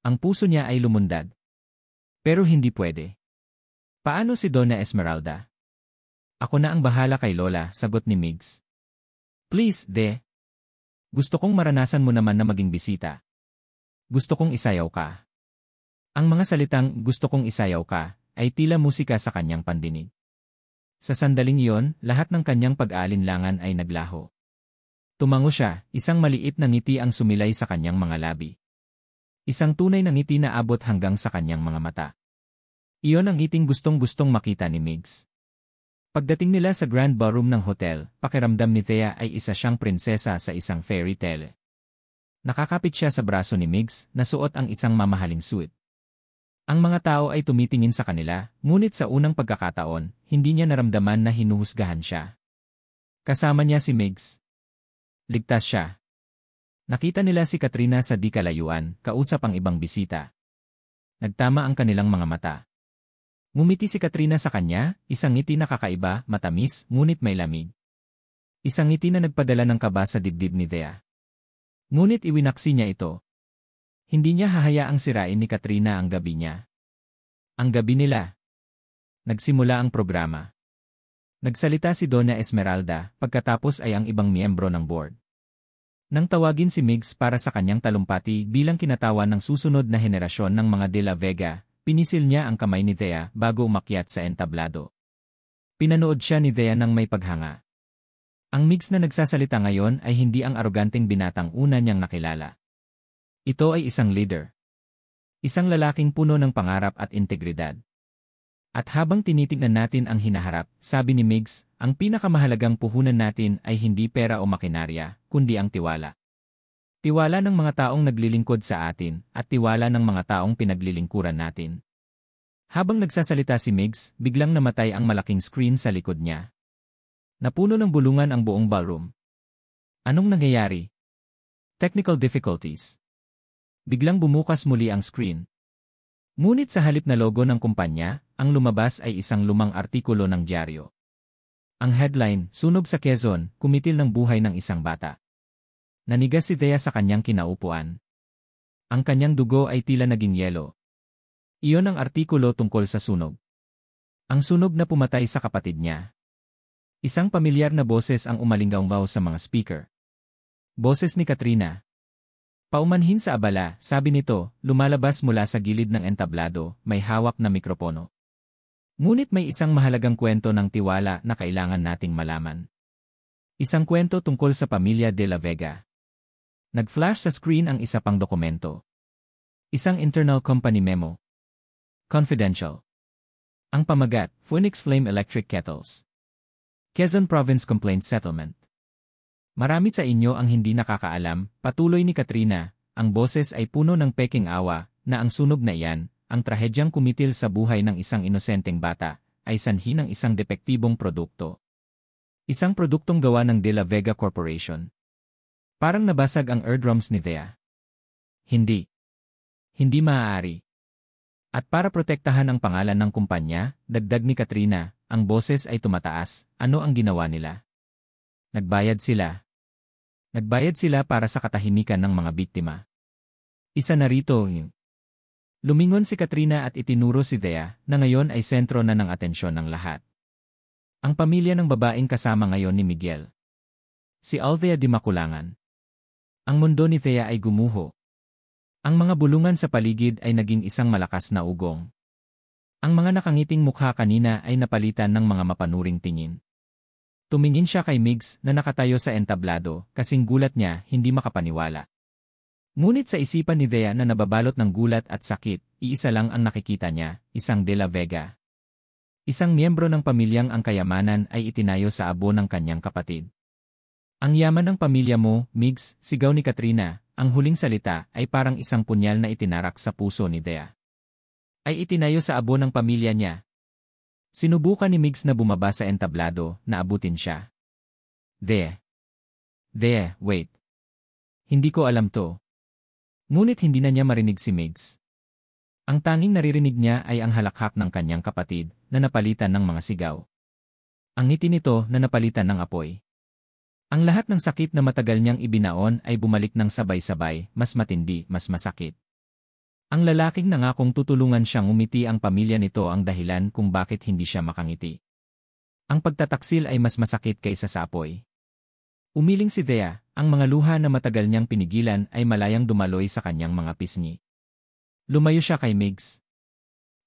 Ang puso niya ay lumundad. Pero hindi pwede. Paano si Donna Esmeralda? Ako na ang bahala kay Lola, sagot ni Migs. Please, De. Gusto kong maranasan mo naman na maging bisita. Gusto kong isayaw ka. Ang mga salitang gusto kong isayaw ka ay tila musika sa kanyang pandinig. Sa sandaling iyon, lahat ng kanyang pag-aalinlangan ay naglaho. Tumango siya, isang maliit na ngiti ang sumilay sa kanyang mga labi. Isang tunay na ngiti na abot hanggang sa kanyang mga mata. Iyon ang ngiting gustong-gustong makita ni Migs. Pagdating nila sa grand ballroom ng hotel, pakiramdam ni Thea ay isa siyang prinsesa sa isang fairy tale. Nakakapit siya sa braso ni Migs na suot ang isang mamahaling suit. Ang mga tao ay tumitingin sa kanila, ngunit sa unang pagkakataon, hindi niya naramdaman na hinuhusgahan siya. Kasama niya si Migs. Ligtas siya. Nakita nila si Katrina sa di kalayuan, kausap ang ibang bisita. Nagtama ang kanilang mga mata. Ngumiti si Katrina sa kanya, isang ngiti na kakaiba, matamis, ngunit may lamig. Isang ngiti na nagpadala ng kaba sa dibdib ni Thea. Ngunit iwinaksi niya ito. Hindi niya hahayaang sirain ni Katrina ang gabi niya. Ang gabi nila. Nagsimula ang programa. Nagsalita si Donna Esmeralda, pagkatapos ay ang ibang miyembro ng board. Nang tawagin si Migs para sa kanyang talumpati bilang kinatawan ng susunod na henerasyon ng mga De La Vega, pinisil niya ang kamay ni Thea bago umakyat sa entablado. Pinanood siya ni Thea ng may paghanga. Ang Migs na nagsasalita ngayon ay hindi ang aroganteng binatang una niyang nakilala. Ito ay isang leader. Isang lalaking puno ng pangarap at integridad. At habang tinitingnan natin ang hinaharap, sabi ni Migs, ang pinakamahalagang puhunan natin ay hindi pera o makinarya, kundi ang tiwala. Tiwala ng mga taong naglilingkod sa atin, at tiwala ng mga taong pinaglilingkuran natin. Habang nagsasalita si Migs, biglang namatay ang malaking screen sa likod niya. Napuno ng bulungan ang buong ballroom. Anong nangyayari? Technical difficulties. Biglang bumukas muli ang screen. Ngunit sa halip na logo ng kumpanya, ang lumabas ay isang lumang artikulo ng dyaryo. Ang headline, Sunog sa Quezon, kumitil ng buhay ng isang bata. Nanigas si Thea sa kanyang kinaupuan. Ang kanyang dugo ay tila naging yelo. Iyon ang artikulo tungkol sa sunog. Ang sunog na pumatay sa kapatid niya. Isang pamilyar na boses ang umalinggaw sa mga speaker. Boses ni Katrina. Paumanhin sa abala, sabi nito, lumalabas mula sa gilid ng entablado, may hawak na mikropono. Ngunit may isang mahalagang kwento ng tiwala na kailangan nating malaman. Isang kwento tungkol sa pamilya De La Vega. Nag-flash sa screen ang isa pang dokumento. Isang internal company memo. Confidential. Ang pamagat, Phoenix Flame Electric Kettles. Quezon Province Complaint Settlement. Marami sa inyo ang hindi nakakaalam, patuloy ni Katrina, ang boses ay puno ng peking awa, na ang sunog na iyan, ang trahedyang kumitil sa buhay ng isang inosenteng bata, ay sanhi ng isang depektibong produkto. Isang produktong gawa ng De La Vega Corporation. Parang nabasag ang eardrums ni Thea. Hindi. Hindi maaari. At para protektahan ang pangalan ng kumpanya, dagdag ni Katrina, ang boses ay tumataas. Ano ang ginawa nila? Nagbayad sila. Nagbayad sila para sa katahimikan ng mga biktima. Isa na rito, lumingon si Katrina at itinuro si Thea na ngayon ay sentro na ng atensyon ng lahat. Ang pamilya ng babaeng kasama ngayon ni Miguel. Si Althea di makulangan. Ang mundo ni Thea ay gumuho. Ang mga bulungan sa paligid ay naging isang malakas na ugong. Ang mga nakangiting mukha kanina ay napalitan ng mga mapanuring tingin. Tumingin siya kay Migs na nakatayo sa entablado, kasing gulat niya, hindi makapaniwala. Ngunit sa isipan ni Thea na nababalot ng gulat at sakit, iisa lang ang nakikita niya, isang De La Vega. Isang miyembro ng pamilyang ang kayamanan ay itinayo sa abo ng kanyang kapatid. Ang yaman ng pamilya mo, Migs, sigaw ni Katrina, ang huling salita ay parang isang punyal na itinarak sa puso ni Thea. Ay itinayo sa abo ng pamilya niya. Sinubukan ni Migs na bumaba sa entablado, na abutin siya. Thea, wait. Hindi ko alam to. Ngunit hindi na niya marinig si Migs. Ang tanging naririnig niya ay ang halakhak ng kanyang kapatid, na napalitan ng mga sigaw. Ang ngiti nito na napalitan ng apoy. Ang lahat ng sakit na matagal niyang ibinaon ay bumalik ng sabay-sabay, mas matindi, mas masakit. Ang lalaking nangakong tutulungan siyang umiti ang pamilya nito ang dahilan kung bakit hindi siya makangiti. Ang pagtataksil ay mas masakit kaysa sa apoy. Umiling si Thea, ang mga luha na matagal niyang pinigilan ay malayang dumaloy sa kanyang mga pisngi. Lumayo siya kay Migs.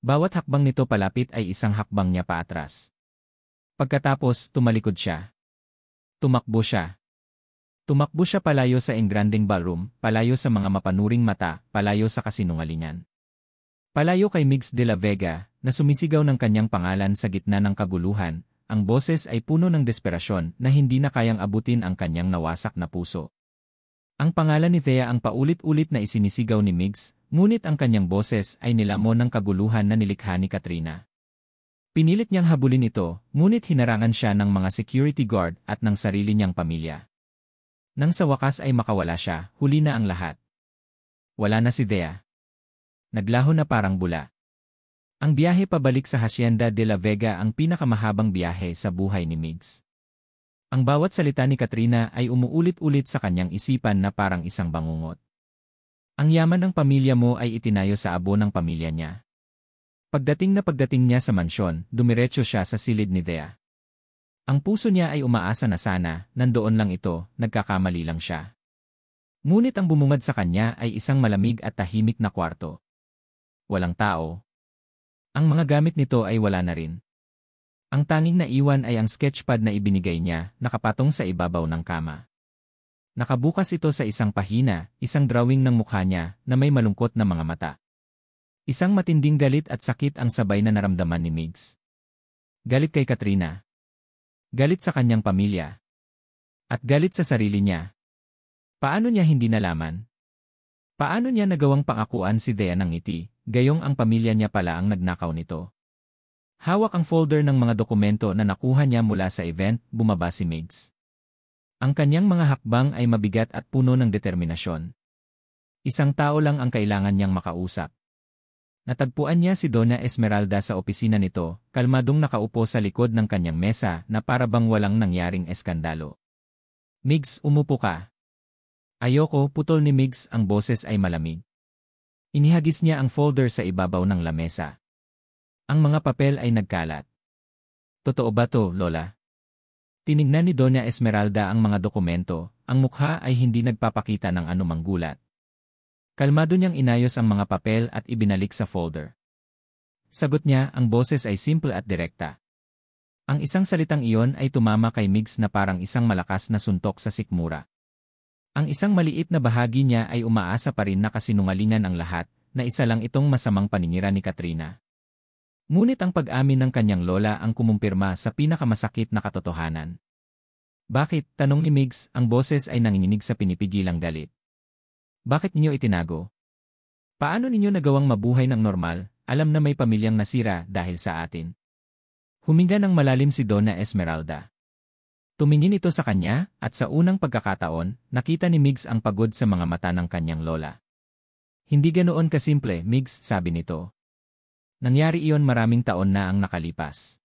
Bawat hakbang nito palapit ay isang hakbang niya paatras. Pagkatapos, tumalikod siya. Tumakbo siya. Tumakbo siya palayo sa engranding ballroom, palayo sa mga mapanuring mata, palayo sa kasinungalingan. Palayo kay Migs de la Vega, na sumisigaw ng kanyang pangalan sa gitna ng kaguluhan, ang boses ay puno ng desperasyon na hindi na kayang abutin ang kanyang nawasak na puso. Ang pangalan ni Thea ang paulit-ulit na isinisigaw ni Migs, ngunit ang kanyang boses ay nilamon ng kaguluhan na nilikha ni Katrina. Pinilit niyang habulin ito, ngunit hinarangan siya ng mga security guard at ng sarili niyang pamilya. Nang sa wakas ay makawala siya, huli na ang lahat. Wala na si Thea. Naglaho na parang bula. Ang biyahe pabalik sa Hacienda de la Vega ang pinakamahabang biyahe sa buhay ni Migs. Ang bawat salita ni Katrina ay umuulit-ulit sa kanyang isipan na parang isang bangungot. Ang yaman ng pamilya mo ay itinayo sa abo ng pamilya niya. Pagdating niya sa mansyon, dumiretso siya sa silid ni Thea. Ang puso niya ay umaasa na sana, nandoon lang ito, nagkakamali lang siya. Ngunit ang bumungad sa kanya ay isang malamig at tahimik na kwarto. Walang tao. Ang mga gamit nito ay wala na rin. Ang tanging naiwan ay ang sketchpad na ibinigay niya, nakapatong sa ibabaw ng kama. Nakabukas ito sa isang pahina, isang drawing ng mukha niya na may malungkot na mga mata. Isang matinding galit at sakit ang sabay na naramdaman ni Migs. Galit kay Katrina. Galit sa kanyang pamilya. At galit sa sarili niya. Paano niya hindi nalaman? Paano niya nagawang pangakuan si Thea ng ngiti, gayong ang pamilya niya pala ang nagnakaw nito? Hawak ang folder ng mga dokumento na nakuha niya mula sa event, bumaba si Migs. Ang kanyang mga hakbang ay mabigat at puno ng determinasyon. Isang tao lang ang kailangan niyang makausap. Natagpuan niya si Donna Esmeralda sa opisina nito, kalmadong nakaupo sa likod ng kanyang mesa na para bang walang nangyaring eskandalo. Migs, umupo ka. Ayoko, putol ni Migs, ang boses ay malamig. Inihagis niya ang folder sa ibabaw ng lamesa. Ang mga papel ay nagkalat. Totoo ba to, Lola? Tinignan ni Donna Esmeralda ang mga dokumento, ang mukha ay hindi nagpapakita ng anumang gulat. Kalmado niyang inayos ang mga papel at ibinalik sa folder. Sagot niya, ang boses ay simple at direkta. Ang isang salitang iyon ay tumama kay Migs na parang isang malakas na suntok sa sikmura. Ang isang maliit na bahagi niya ay umaasa pa rin na kasinungalingan ang lahat, na isa lang itong masamang paninira ni Katrina. Ngunit ang pag-amin ng kanyang lola ang kumumpirma sa pinakamasakit na katotohanan. Bakit, tanong ni Migs, ang boses ay nanginginig sa pinipigilang galit. Bakit ninyo itinago? Paano ninyo nagawang mabuhay ng normal, alam na may pamilyang nasira dahil sa atin? Huminga ng malalim si Donna Esmeralda. Tumingin ito sa kanya, at sa unang pagkakataon, nakita ni Migs ang pagod sa mga mata ng kanyang lola. Hindi ganoon kasimple, Migs, sabi nito. Nangyari iyon maraming taon na ang nakalipas.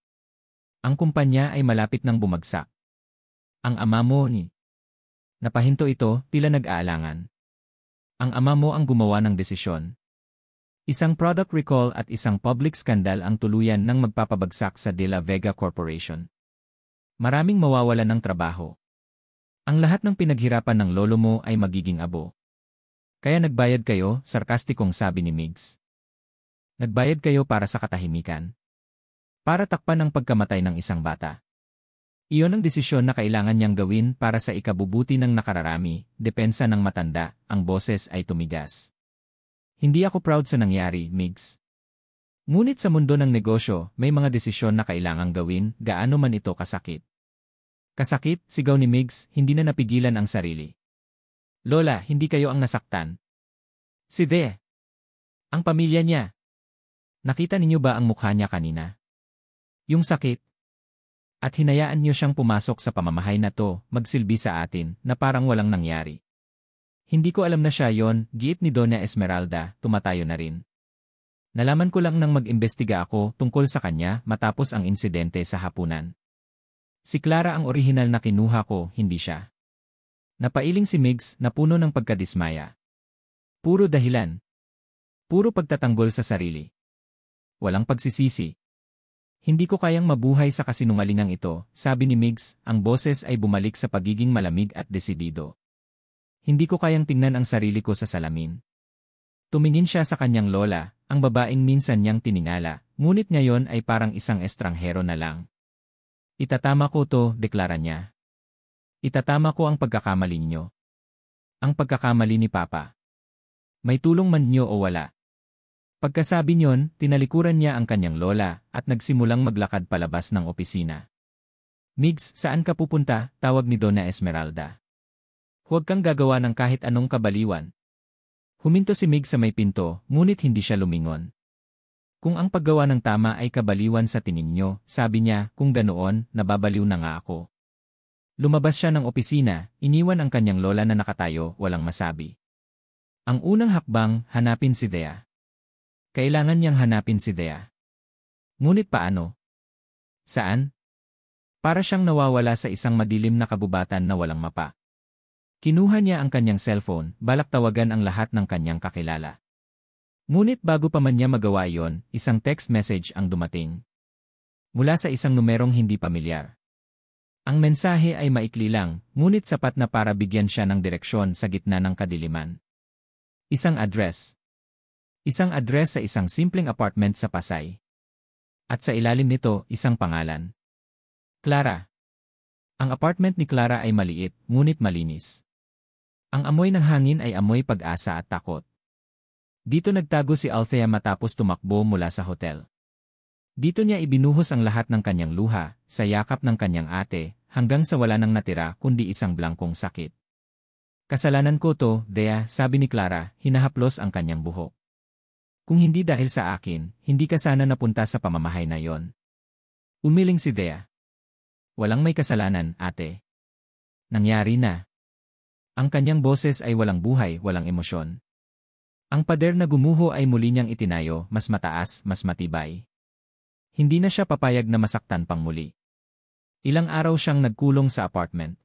Ang kumpanya ay malapit nang bumagsak. Ang ama mo ni. Napahinto ito, tila nag-aalangan. Ang ama mo ang gumawa ng desisyon. Isang product recall at isang public scandal ang tuluyan ng magpapabagsak sa De La Vega Corporation. Maraming mawawalan ng trabaho. Ang lahat ng pinaghirapan ng lolo mo ay magiging abo. Kaya nagbayad kayo, sarkastikong sabi ni Migs. Nagbayad kayo para sa katahimikan. Para takpan ang pagkamatay ng isang bata. Iyon ang desisyon na kailangan niyang gawin para sa ikabubuti ng nakararami, depensa ng matanda, ang boses ay tumigas. Hindi ako proud sa nangyari, Migs. Ngunit sa mundo ng negosyo, may mga desisyon na kailangang gawin, gaano man ito kasakit. Kasakit, sigaw ni Migs, hindi na napigilan ang sarili. Lola, hindi kayo ang nasaktan. Si De. Ang pamilya niya. Nakita ninyo ba ang mukha niya kanina? Yung sakit. At hinayaan niyo siyang pumasok sa pamamahay na to, magsilbi sa atin, na parang walang nangyari. Hindi ko alam na siya yon, giit ni Donna Esmeralda, tumatayo na rin. Nalaman ko lang nang mag-imbestiga ako tungkol sa kanya matapos ang insidente sa hapunan. Si Clara ang orihinal na kinuha ko, hindi siya. Napailing si Migs na puno ng pagkadismaya. Puro dahilan. Puro pagtatanggol sa sarili. Walang pagsisisi. Hindi ko kayang mabuhay sa kasinungalingang ito, sabi ni Migs, ang boses ay bumalik sa pagiging malamig at desidido. Hindi ko kayang tingnan ang sarili ko sa salamin. Tumingin siya sa kanyang lola, ang babaeng minsan niyang tiningala, ngunit ngayon ay parang isang estranghero na lang. Itatama ko to, deklara niya. Itatama ko ang pagkakamali niyo. Ang pagkakamali ni Papa. May tulong man niyo o wala. Pagkasabi niyon, tinalikuran niya ang kanyang lola at nagsimulang maglakad palabas ng opisina. Migs, saan ka pupunta? Tawag ni Donna Esmeralda. Huwag kang gagawa ng kahit anong kabaliwan. Huminto si Migs sa may pinto, ngunit hindi siya lumingon. Kung ang paggawa ng tama ay kabaliwan sa tingin niyo, sabi niya, kung ganoon, nababaliw na nga ako. Lumabas siya ng opisina, iniwan ang kanyang lola na nakatayo, walang masabi. Ang unang hakbang, hanapin si Dea. Kailangan niyang hanapin si Dea. Ngunit paano? Saan? Para siyang nawawala sa isang madilim na kabubatan na walang mapa. Kinuha niya ang kanyang cellphone, balak tawagan ang lahat ng kanyang kakilala. Ngunit bago pa man niya magawa iyon, isang text message ang dumating. Mula sa isang numerong hindi pamilyar. Ang mensahe ay maikli lang, ngunit sapat na para bigyan siya ng direksyon sa gitna ng kadiliman. Isang address. Isang address sa isang simpleng apartment sa Pasay. At sa ilalim nito, isang pangalan. Clara. Ang apartment ni Clara ay maliit, ngunit malinis. Ang amoy ng hangin ay amoy pag-asa at takot. Dito nagtago si Althea matapos tumakbo mula sa hotel. Dito niya ibinuhos ang lahat ng kanyang luha, sa yakap ng kanyang ate, hanggang sa wala nang natira kundi isang blangkong sakit. Kasalanan ko to, Dea, sabi ni Clara, hinahaplos ang kanyang buhok. Kung hindi dahil sa akin, hindi ka sana napunta sa pamamahay na yon. Umiling si Dea. Walang may kasalanan, ate. Nangyari na. Ang kanyang boses ay walang buhay, walang emosyon. Ang pader na gumuho ay muli niyang itinayo, mas mataas, mas matibay. Hindi na siya papayag na masaktan pang muli. Ilang araw siyang nagkulong sa apartment.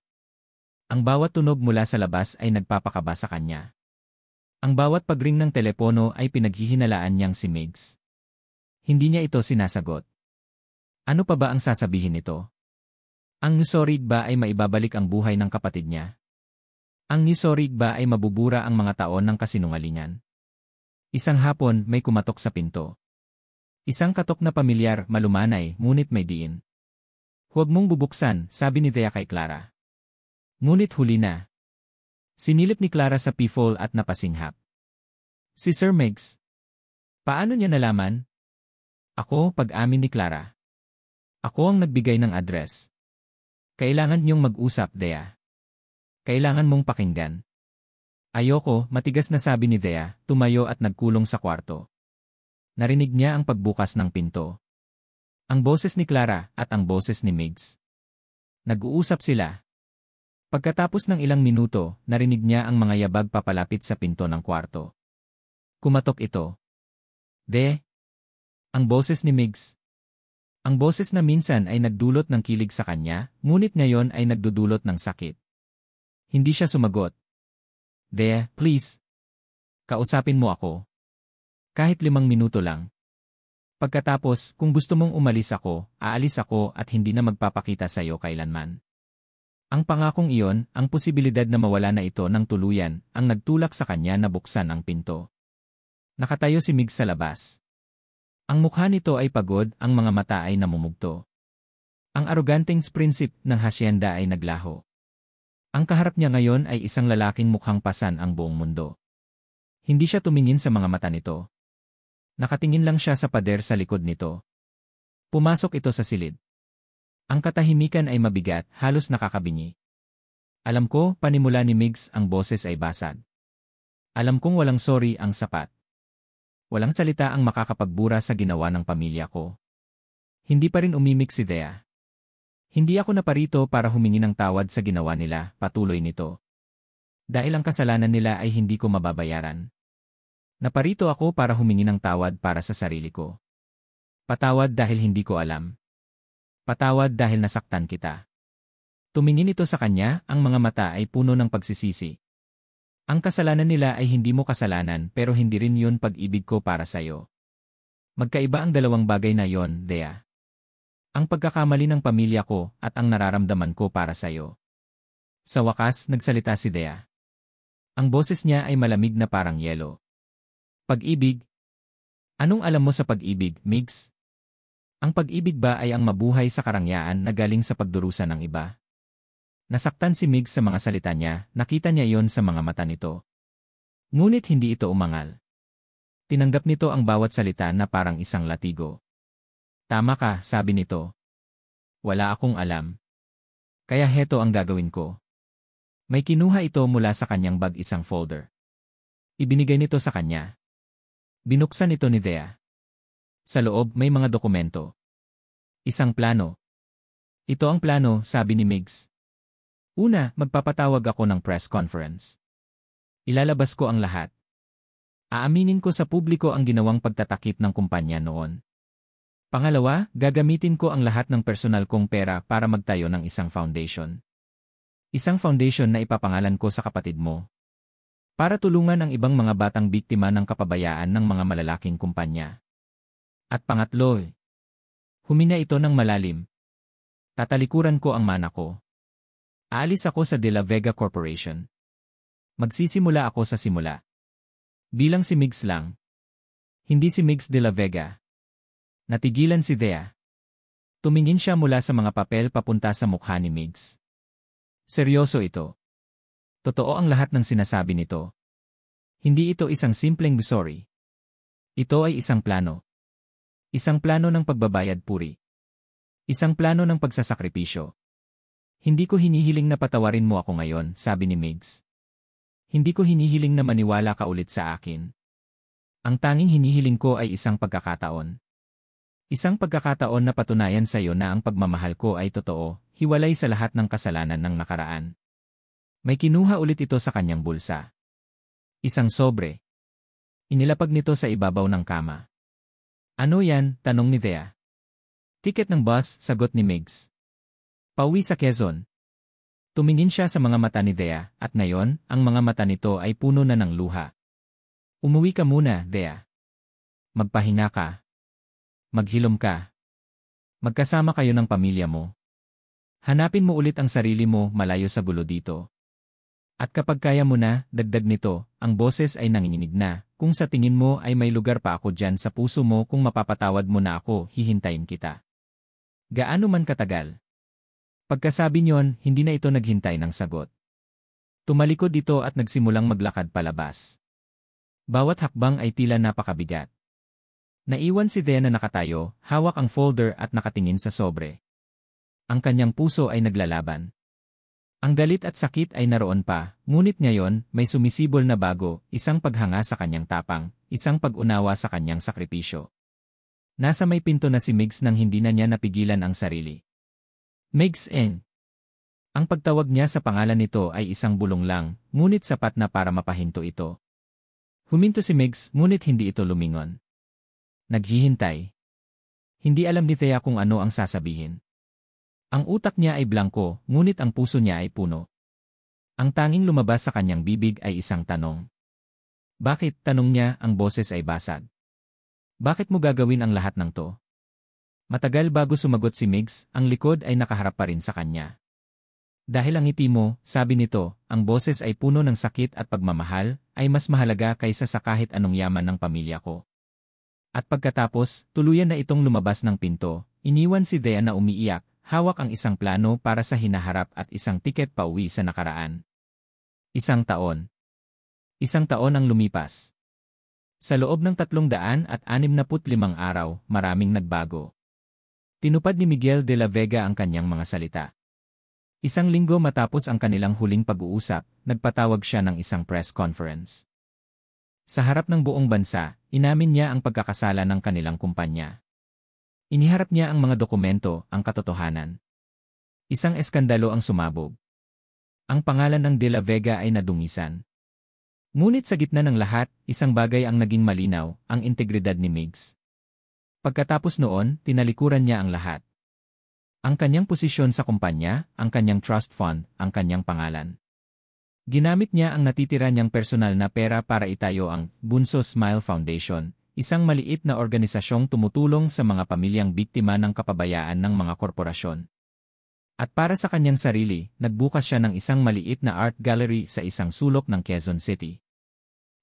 Ang bawat tunog mula sa labas ay nagpapakaba sa kanya. Ang bawat pagring ng telepono ay pinaghihinalaan niyang si Migs. Hindi niya ito sinasagot. Ano pa ba ang sasabihin nito? Ang sorry ba ay maibabalik ang buhay ng kapatid niya? Ang sorry ba ay mabubura ang mga taon ng kasinungalingan? Isang hapon may kumatok sa pinto. Isang katok na pamilyar, malumanay, ngunit may diin. Huwag mong bubuksan, sabi ni Thea kay Clara. Ngunit huli na. Sinilip ni Clara sa peephole at napasinghap. Si Sir Migs. Paano niya nalaman? Ako, pag-amin ni Clara. Ako ang nagbigay ng address. Kailangan niyong mag-usap, Thea. Kailangan mong pakinggan. Ayoko, matigas na sabi ni Thea, tumayo at nagkulong sa kwarto. Narinig niya ang pagbukas ng pinto. Ang boses ni Clara at ang boses ni Migs. Nag-uusap sila. Pagkatapos ng ilang minuto, narinig niya ang mga yabag papalapit sa pinto ng kwarto. Kumatok ito. De? Ang boses ni Migs. Ang boses na minsan ay nagdulot ng kilig sa kanya, ngunit ngayon ay nagdudulot ng sakit. Hindi siya sumagot. Dea, please. Kausapin mo ako. Kahit 5 minuto lang. Pagkatapos, kung gusto mong umalis ako, aalis ako at hindi na magpapakita sa iyo kailanman. Ang pangakong iyon, ang posibilidad na mawala na ito ng tuluyan, ang nagtulak sa kanya na buksan ang pinto. Nakatayo si Migs sa labas. Ang mukha nito ay pagod, ang mga mata ay namumugto. Ang aroganteng prinsip ng hasyenda ay naglaho. Ang kaharap niya ngayon ay isang lalaking mukhang pasan ang buong mundo. Hindi siya tumingin sa mga mata nito. Nakatingin lang siya sa pader sa likod nito. Pumasok ito sa silid. Ang katahimikan ay mabigat, halos nakakabingi. Alam ko, panimula ni Migs, ang boses ay basag. Alam kong walang sorry ang sapat. Walang salita ang makakapagbura sa ginawa ng pamilya ko. Hindi pa rin umimik si Dea. Hindi ako naparito para humingi ng tawad sa ginawa nila, patuloy nito. Dahil ang kasalanan nila ay hindi ko mababayaran. Naparito ako para humingi ng tawad para sa sarili ko. Patawad dahil hindi ko alam. Patawad dahil nasaktan kita. Tumingin ito sa kanya, ang mga mata ay puno ng pagsisisi. Ang kasalanan nila ay hindi mo kasalanan pero hindi rin yun pag-ibig ko para sa'yo. Magkaiba ang dalawang bagay na yon, Dea. Ang pagkakamali ng pamilya ko at ang nararamdaman ko para sa'yo. Sa wakas, nagsalita si Dea. Ang boses niya ay malamig na parang yelo. Pag-ibig? Anong alam mo sa pag-ibig, Migs? Ang pag-ibig ba ay ang mabuhay sa karangyaan na galing sa pagdurusa ng iba? Nasaktan si Migs sa mga salita niya, nakita niya yon sa mga mata nito. Ngunit hindi ito umangal. Tinanggap nito ang bawat salita na parang isang latigo. Tama ka, sabi nito. Wala akong alam. Kaya heto ang gagawin ko. May kinuha ito mula sa kanyang bag, isang folder. Ibinigay nito sa kanya. Binuksan ito ni Dea. Sa loob may mga dokumento. Isang plano. Ito ang plano, sabi ni Migs. Una, magpapatawag ako ng press conference. Ilalabas ko ang lahat. Aaminin ko sa publiko ang ginawang pagtatakip ng kumpanya noon. Pangalawa, gagamitin ko ang lahat ng personal kong pera para magtayo ng isang foundation. Isang foundation na ipapangalan ko sa kapatid mo. Para tulungan ang ibang mga batang biktima ng kapabayaan ng mga malalaking kumpanya. At pangatlo, humina ito ng malalim. Tatalikuran ko ang mana ko. Aalis ako sa De La Vega Corporation. Magsisimula ako sa simula. Bilang si Migs lang. Hindi si Migs De La Vega. Natigilan si Dea. Tumingin siya mula sa mga papel papunta sa mukha ni Migs. Seryoso ito. Totoo ang lahat ng sinasabi nito. Hindi ito isang simpleng sorry. Ito ay isang plano. Isang plano ng pagbabayad puri. Isang plano ng pagsasakripisyo. Hindi ko hinihiling na patawarin mo ako ngayon, sabi ni Migs. Hindi ko hinihiling na maniwala ka ulit sa akin. Ang tanging hinihiling ko ay isang pagkakataon. Isang pagkakataon na patunayan sa iyo na ang pagmamahal ko ay totoo, hiwalay sa lahat ng kasalanan ng nakaraan. May kinuha ulit ito sa kanyang bulsa. Isang sobre. Inilapag nito sa ibabaw ng kama. Ano yan? Tanong ni Dea. Ticket ng bus, sagot ni Migs. Pauwi sa Quezon. Tumingin siya sa mga mata ni Dea, at ngayon, ang mga mata nito ay puno na ng luha. Umuwi ka muna, Dea. Magpahinga ka. Maghilom ka. Magkasama kayo ng pamilya mo. Hanapin mo ulit ang sarili mo malayo sa gulo dito. At kapag kaya mo na, dagdag nito, ang boses ay nanginginig na, kung sa tingin mo ay may lugar pa ako dyan sa puso mo, kung mapapatawad mo na ako, hihintayin kita. Gaano man katagal. Pagkasabi niyon, hindi na ito naghintay ng sagot. Tumalikod ito at nagsimulang maglakad palabas. Bawat hakbang ay tila napakabigat. Naiwan si Dea na nakatayo, hawak ang folder at nakatingin sa sobre. Ang kanyang puso ay naglalaban. Ang galit at sakit ay naroon pa, ngunit ngayon, may sumisibol na bago, isang paghanga sa kanyang tapang, isang pag-unawa sa kanyang sakripisyo. Nasa may pinto na si Migs nang hindi na niya napigilan ang sarili. Migs Eng. Ang pagtawag niya sa pangalan nito ay isang bulong lang, ngunit sapat na para mapahinto ito. Huminto si Migs, ngunit hindi ito lumingon. Naghihintay. Hindi alam ni Thea kung ano ang sasabihin. Ang utak niya ay blanko, ngunit ang puso niya ay puno. Ang tanging lumabas sa kanyang bibig ay isang tanong. Bakit, tanong niya, ang boses ay basag. Bakit mo gagawin ang lahat ng to? Matagal bago sumagot si Migs, ang likod ay nakaharap pa rin sa kanya. Dahil ang ngiti mo, sabi nito, ang boses ay puno ng sakit at pagmamahal, ay mas mahalaga kaysa sa kahit anong yaman ng pamilya ko. At pagkatapos, tuluyan na itong lumabas ng pinto, iniwan si Thea na umiiyak, hawak ang isang plano para sa hinaharap at isang tiket pauwi sa nakaraan. Isang taon. Isang taon ang lumipas. Sa loob ng 365 araw, maraming nagbago. Tinupad ni Miguel de la Vega ang kanyang mga salita. Isang linggo matapos ang kanilang huling pag-uusap, nagpatawag siya ng isang press conference. Sa harap ng buong bansa, inamin niya ang pagkakasala ng kanilang kumpanya. Iniharap niya ang mga dokumento, ang katotohanan. Isang eskandalo ang sumabog. Ang pangalan ng De La Vega ay nadungisan. Ngunit sa gitna ng lahat, isang bagay ang naging malinaw, ang integridad ni Migs. Pagkatapos noon, tinalikuran niya ang lahat. Ang kanyang posisyon sa kumpanya, ang kanyang trust fund, ang kanyang pangalan. Ginamit niya ang natitira niyang personal na pera para itayo ang Bunso Smile Foundation, isang maliit na organisasyong tumutulong sa mga pamilyang biktima ng kapabayaan ng mga korporasyon. At para sa kanyang sarili, nagbukas siya ng isang maliit na art gallery sa isang sulok ng Quezon City.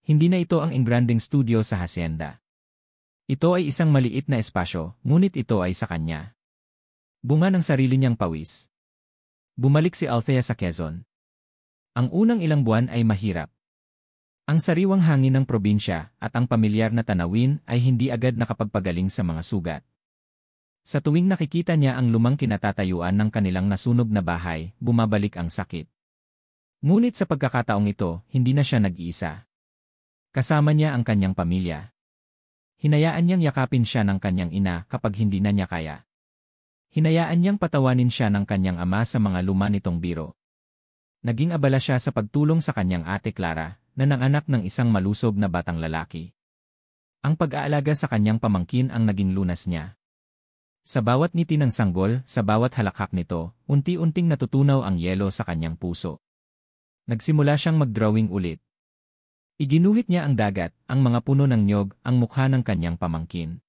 Hindi na ito ang engranding studio sa hacienda. Ito ay isang maliit na espasyo, ngunit ito ay sa kanya. Bunga ng sarili niyang pawis. Bumalik si Althea sa Quezon. Ang unang ilang buwan ay mahirap. Ang sariwang hangin ng probinsya at ang pamilyar na tanawin ay hindi agad nakapagpagaling sa mga sugat. Sa tuwing nakikita niya ang lumang kinatatayuan ng kanilang nasunog na bahay, bumabalik ang sakit. Ngunit sa pagkakataong ito, hindi na siya nag-iisa. Kasama niya ang kanyang pamilya. Hinayaan niyang yakapin siya ng kanyang ina kapag hindi na niya kaya. Hinayaan niyang patawanin siya ng kanyang ama sa mga luma nitong biro. Naging abala siya sa pagtulong sa kanyang ate Clara, na nanganak ng isang malusog na batang lalaki. Ang pag-aalaga sa kanyang pamangkin ang naging lunas niya. Sa bawat ngiti ng sanggol, sa bawat halakhak nito, unti-unting natutunaw ang yelo sa kanyang puso. Nagsimula siyang mag-drawing ulit. Iginuhit niya ang dagat, ang mga puno ng niyog, ang mukha ng kanyang pamangkin.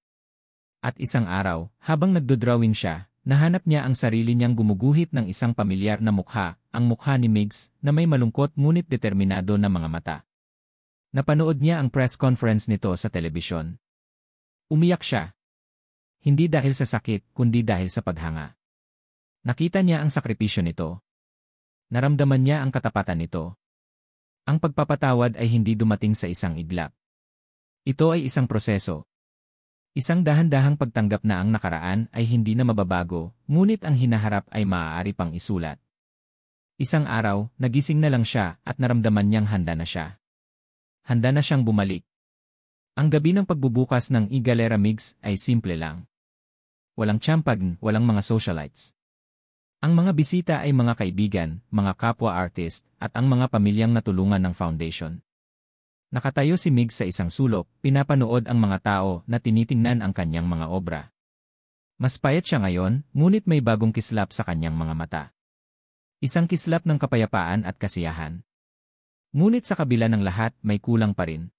At isang araw, habang nagdodrawing siya, nahanap niya ang sarili niyang gumuguhit ng isang pamilyar na mukha, ang mukha ni Migs, na may malungkot ngunit determinado na mga mata. Napanood niya ang press conference nito sa telebisyon. Umiyak siya. Hindi dahil sa sakit, kundi dahil sa paghanga. Nakita niya ang sakripisyo nito. Naramdaman niya ang katapatan nito. Ang pagpapatawad ay hindi dumating sa isang iglap. Ito ay isang proseso. Isang dahan-dahang pagtanggap na ang nakaraan ay hindi na mababago, ngunit ang hinaharap ay maaari pang isulat. Isang araw, nagising na lang siya at naramdaman niyang handa na siya. Handa na siyang bumalik. Ang gabi ng pagbubukas ng Galera Migs ay simple lang. Walang champagne, walang mga socialites. Ang mga bisita ay mga kaibigan, mga kapwa artist, at ang mga pamilyang natulungan ng foundation. Nakatayo si Migs sa isang sulok, pinapanood ang mga tao na tinitingnan ang kanyang mga obra. Mas payat siya ngayon, ngunit may bagong kislap sa kanyang mga mata. Isang kislap ng kapayapaan at kasiyahan. Ngunit sa kabila ng lahat, may kulang pa rin.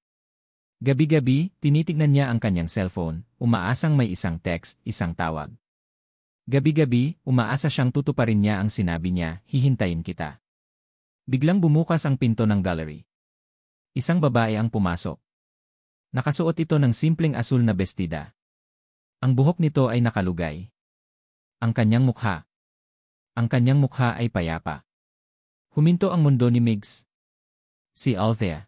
Gabi-gabi, tinitignan niya ang kanyang cellphone, umaasang may isang text, isang tawag. Gabi-gabi, umaasa siyang tutuparin niya ang sinabi niya, hihintayin kita. Biglang bumukas ang pinto ng gallery. Isang babae ang pumasok. Nakasuot ito ng simpleng asul na bestida. Ang buhok nito ay nakalugay. Ang kanyang mukha. Ang kanyang mukha ay payapa. Huminto ang mundo ni Migs. Si Althea.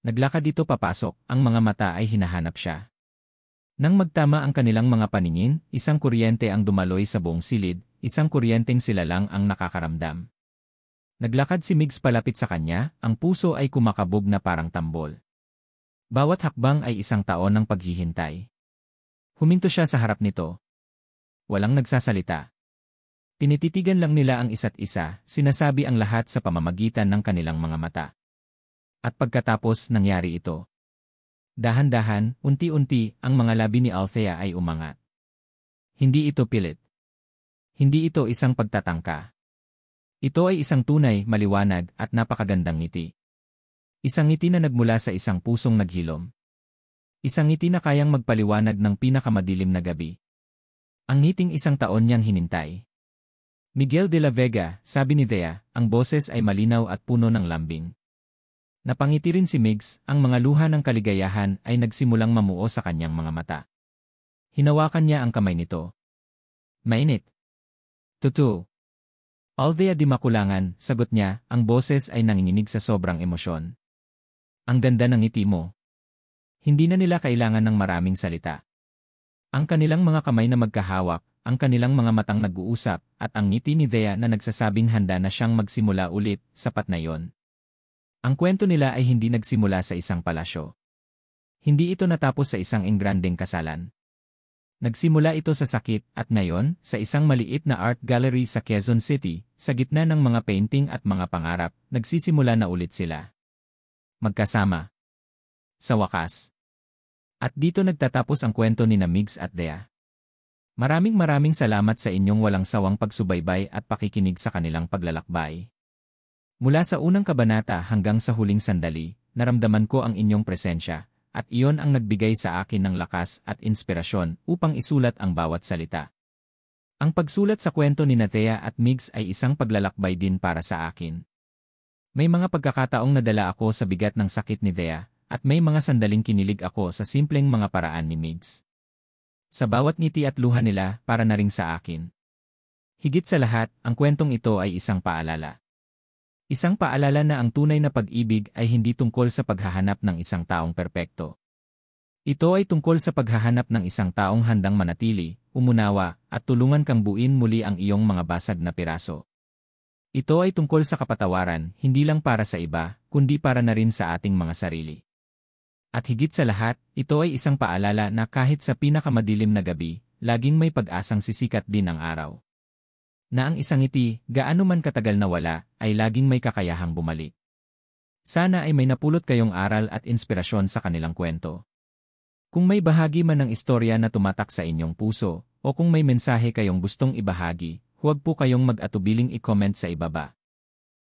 Naglakad dito papasok, ang mga mata ay hinahanap siya. Nang magtama ang kanilang mga paningin, isang kuryente ang dumaloy sa buong silid, isang kuryenteng sila lang ang nakakaramdam. Naglakad si Migs palapit sa kanya, ang puso ay kumakabog na parang tambol. Bawat hakbang ay isang taon ng paghihintay. Huminto siya sa harap nito. Walang nagsasalita. Tinititigan lang nila ang isa't isa, sinasabi ang lahat sa pamamagitan ng kanilang mga mata. At pagkatapos nangyari ito. Dahan-dahan, unti-unti, ang mga labi ni Althea ay umangat. Hindi ito pilit. Hindi ito isang pagtatangka. Ito ay isang tunay, maliwanag, at napakagandang ngiti. Isang ngiti na nagmula sa isang pusong naghilom. Isang ngiti na kayang magpaliwanag ng pinakamadilim na gabi. Ang ngiting isang taon niyang hinintay. Miguel de la Vega, sabi ni Thea, ang boses ay malinaw at puno ng lambing. Napangiti rin si Migs, ang mga luha ng kaligayahan ay nagsimulang mamuo sa kanyang mga mata. Hinawakan niya ang kamay nito. Mainit. Totoo. Althea di makulangan, sagot niya, ang boses ay nanginginig sa sobrang emosyon. Ang ganda ng ngiti mo. Hindi na nila kailangan ng maraming salita. Ang kanilang mga kamay na magkahawak, ang kanilang mga matang nag-uusap, at ang ngiti ni Thea na nagsasabing handa na siyang magsimula ulit, sapat na yon. Ang kwento nila ay hindi nagsimula sa isang palasyo. Hindi ito natapos sa isang engrandeng kasalan. Nagsimula ito sa sakit at ngayon, sa isang maliit na art gallery sa Quezon City, sa gitna ng mga painting at mga pangarap, nagsisimula na ulit sila. Magkasama. Sa wakas. At dito nagtatapos ang kwento ni Migs at Thea. Maraming salamat sa inyong walang sawang pagsubaybay at pakikinig sa kanilang paglalakbay. Mula sa unang kabanata hanggang sa huling sandali, naramdaman ko ang inyong presensya, at iyon ang nagbigay sa akin ng lakas at inspirasyon upang isulat ang bawat salita. Ang pagsulat sa kwento ni Thea at Migs ay isang paglalakbay din para sa akin. May mga pagkakataong nadala ako sa bigat ng sakit ni Thea, at may mga sandaling kinilig ako sa simpleng mga paraan ni Migs. Sa bawat ngiti at luha nila, para na ring sa akin. Higit sa lahat, ang kwentong ito ay isang paalala. Isang paalala na ang tunay na pag-ibig ay hindi tungkol sa paghahanap ng isang taong perpekto. Ito ay tungkol sa paghahanap ng isang taong handang manatili, umunawa, at tulungan kang buuin muli ang iyong mga basag na piraso. Ito ay tungkol sa kapatawaran, hindi lang para sa iba, kundi para na rin sa ating mga sarili. At higit sa lahat, ito ay isang paalala na kahit sa pinakamadilim na gabi, laging may pag-asang sisikat din ang araw. Na ang isang ngiti, gaano man katagal na wala, ay laging may kakayahang bumalik. Sana ay may napulot kayong aral at inspirasyon sa kanilang kwento. Kung may bahagi man ng istorya na tumatak sa inyong puso, o kung may mensahe kayong gustong ibahagi, huwag po kayong mag-atubiling i-comment sa ibaba.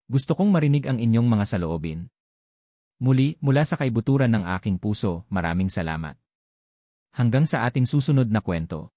Gusto kong marinig ang inyong mga saloobin. Muli, mula sa kaibuturan ng aking puso, maraming salamat. Hanggang sa ating susunod na kwento.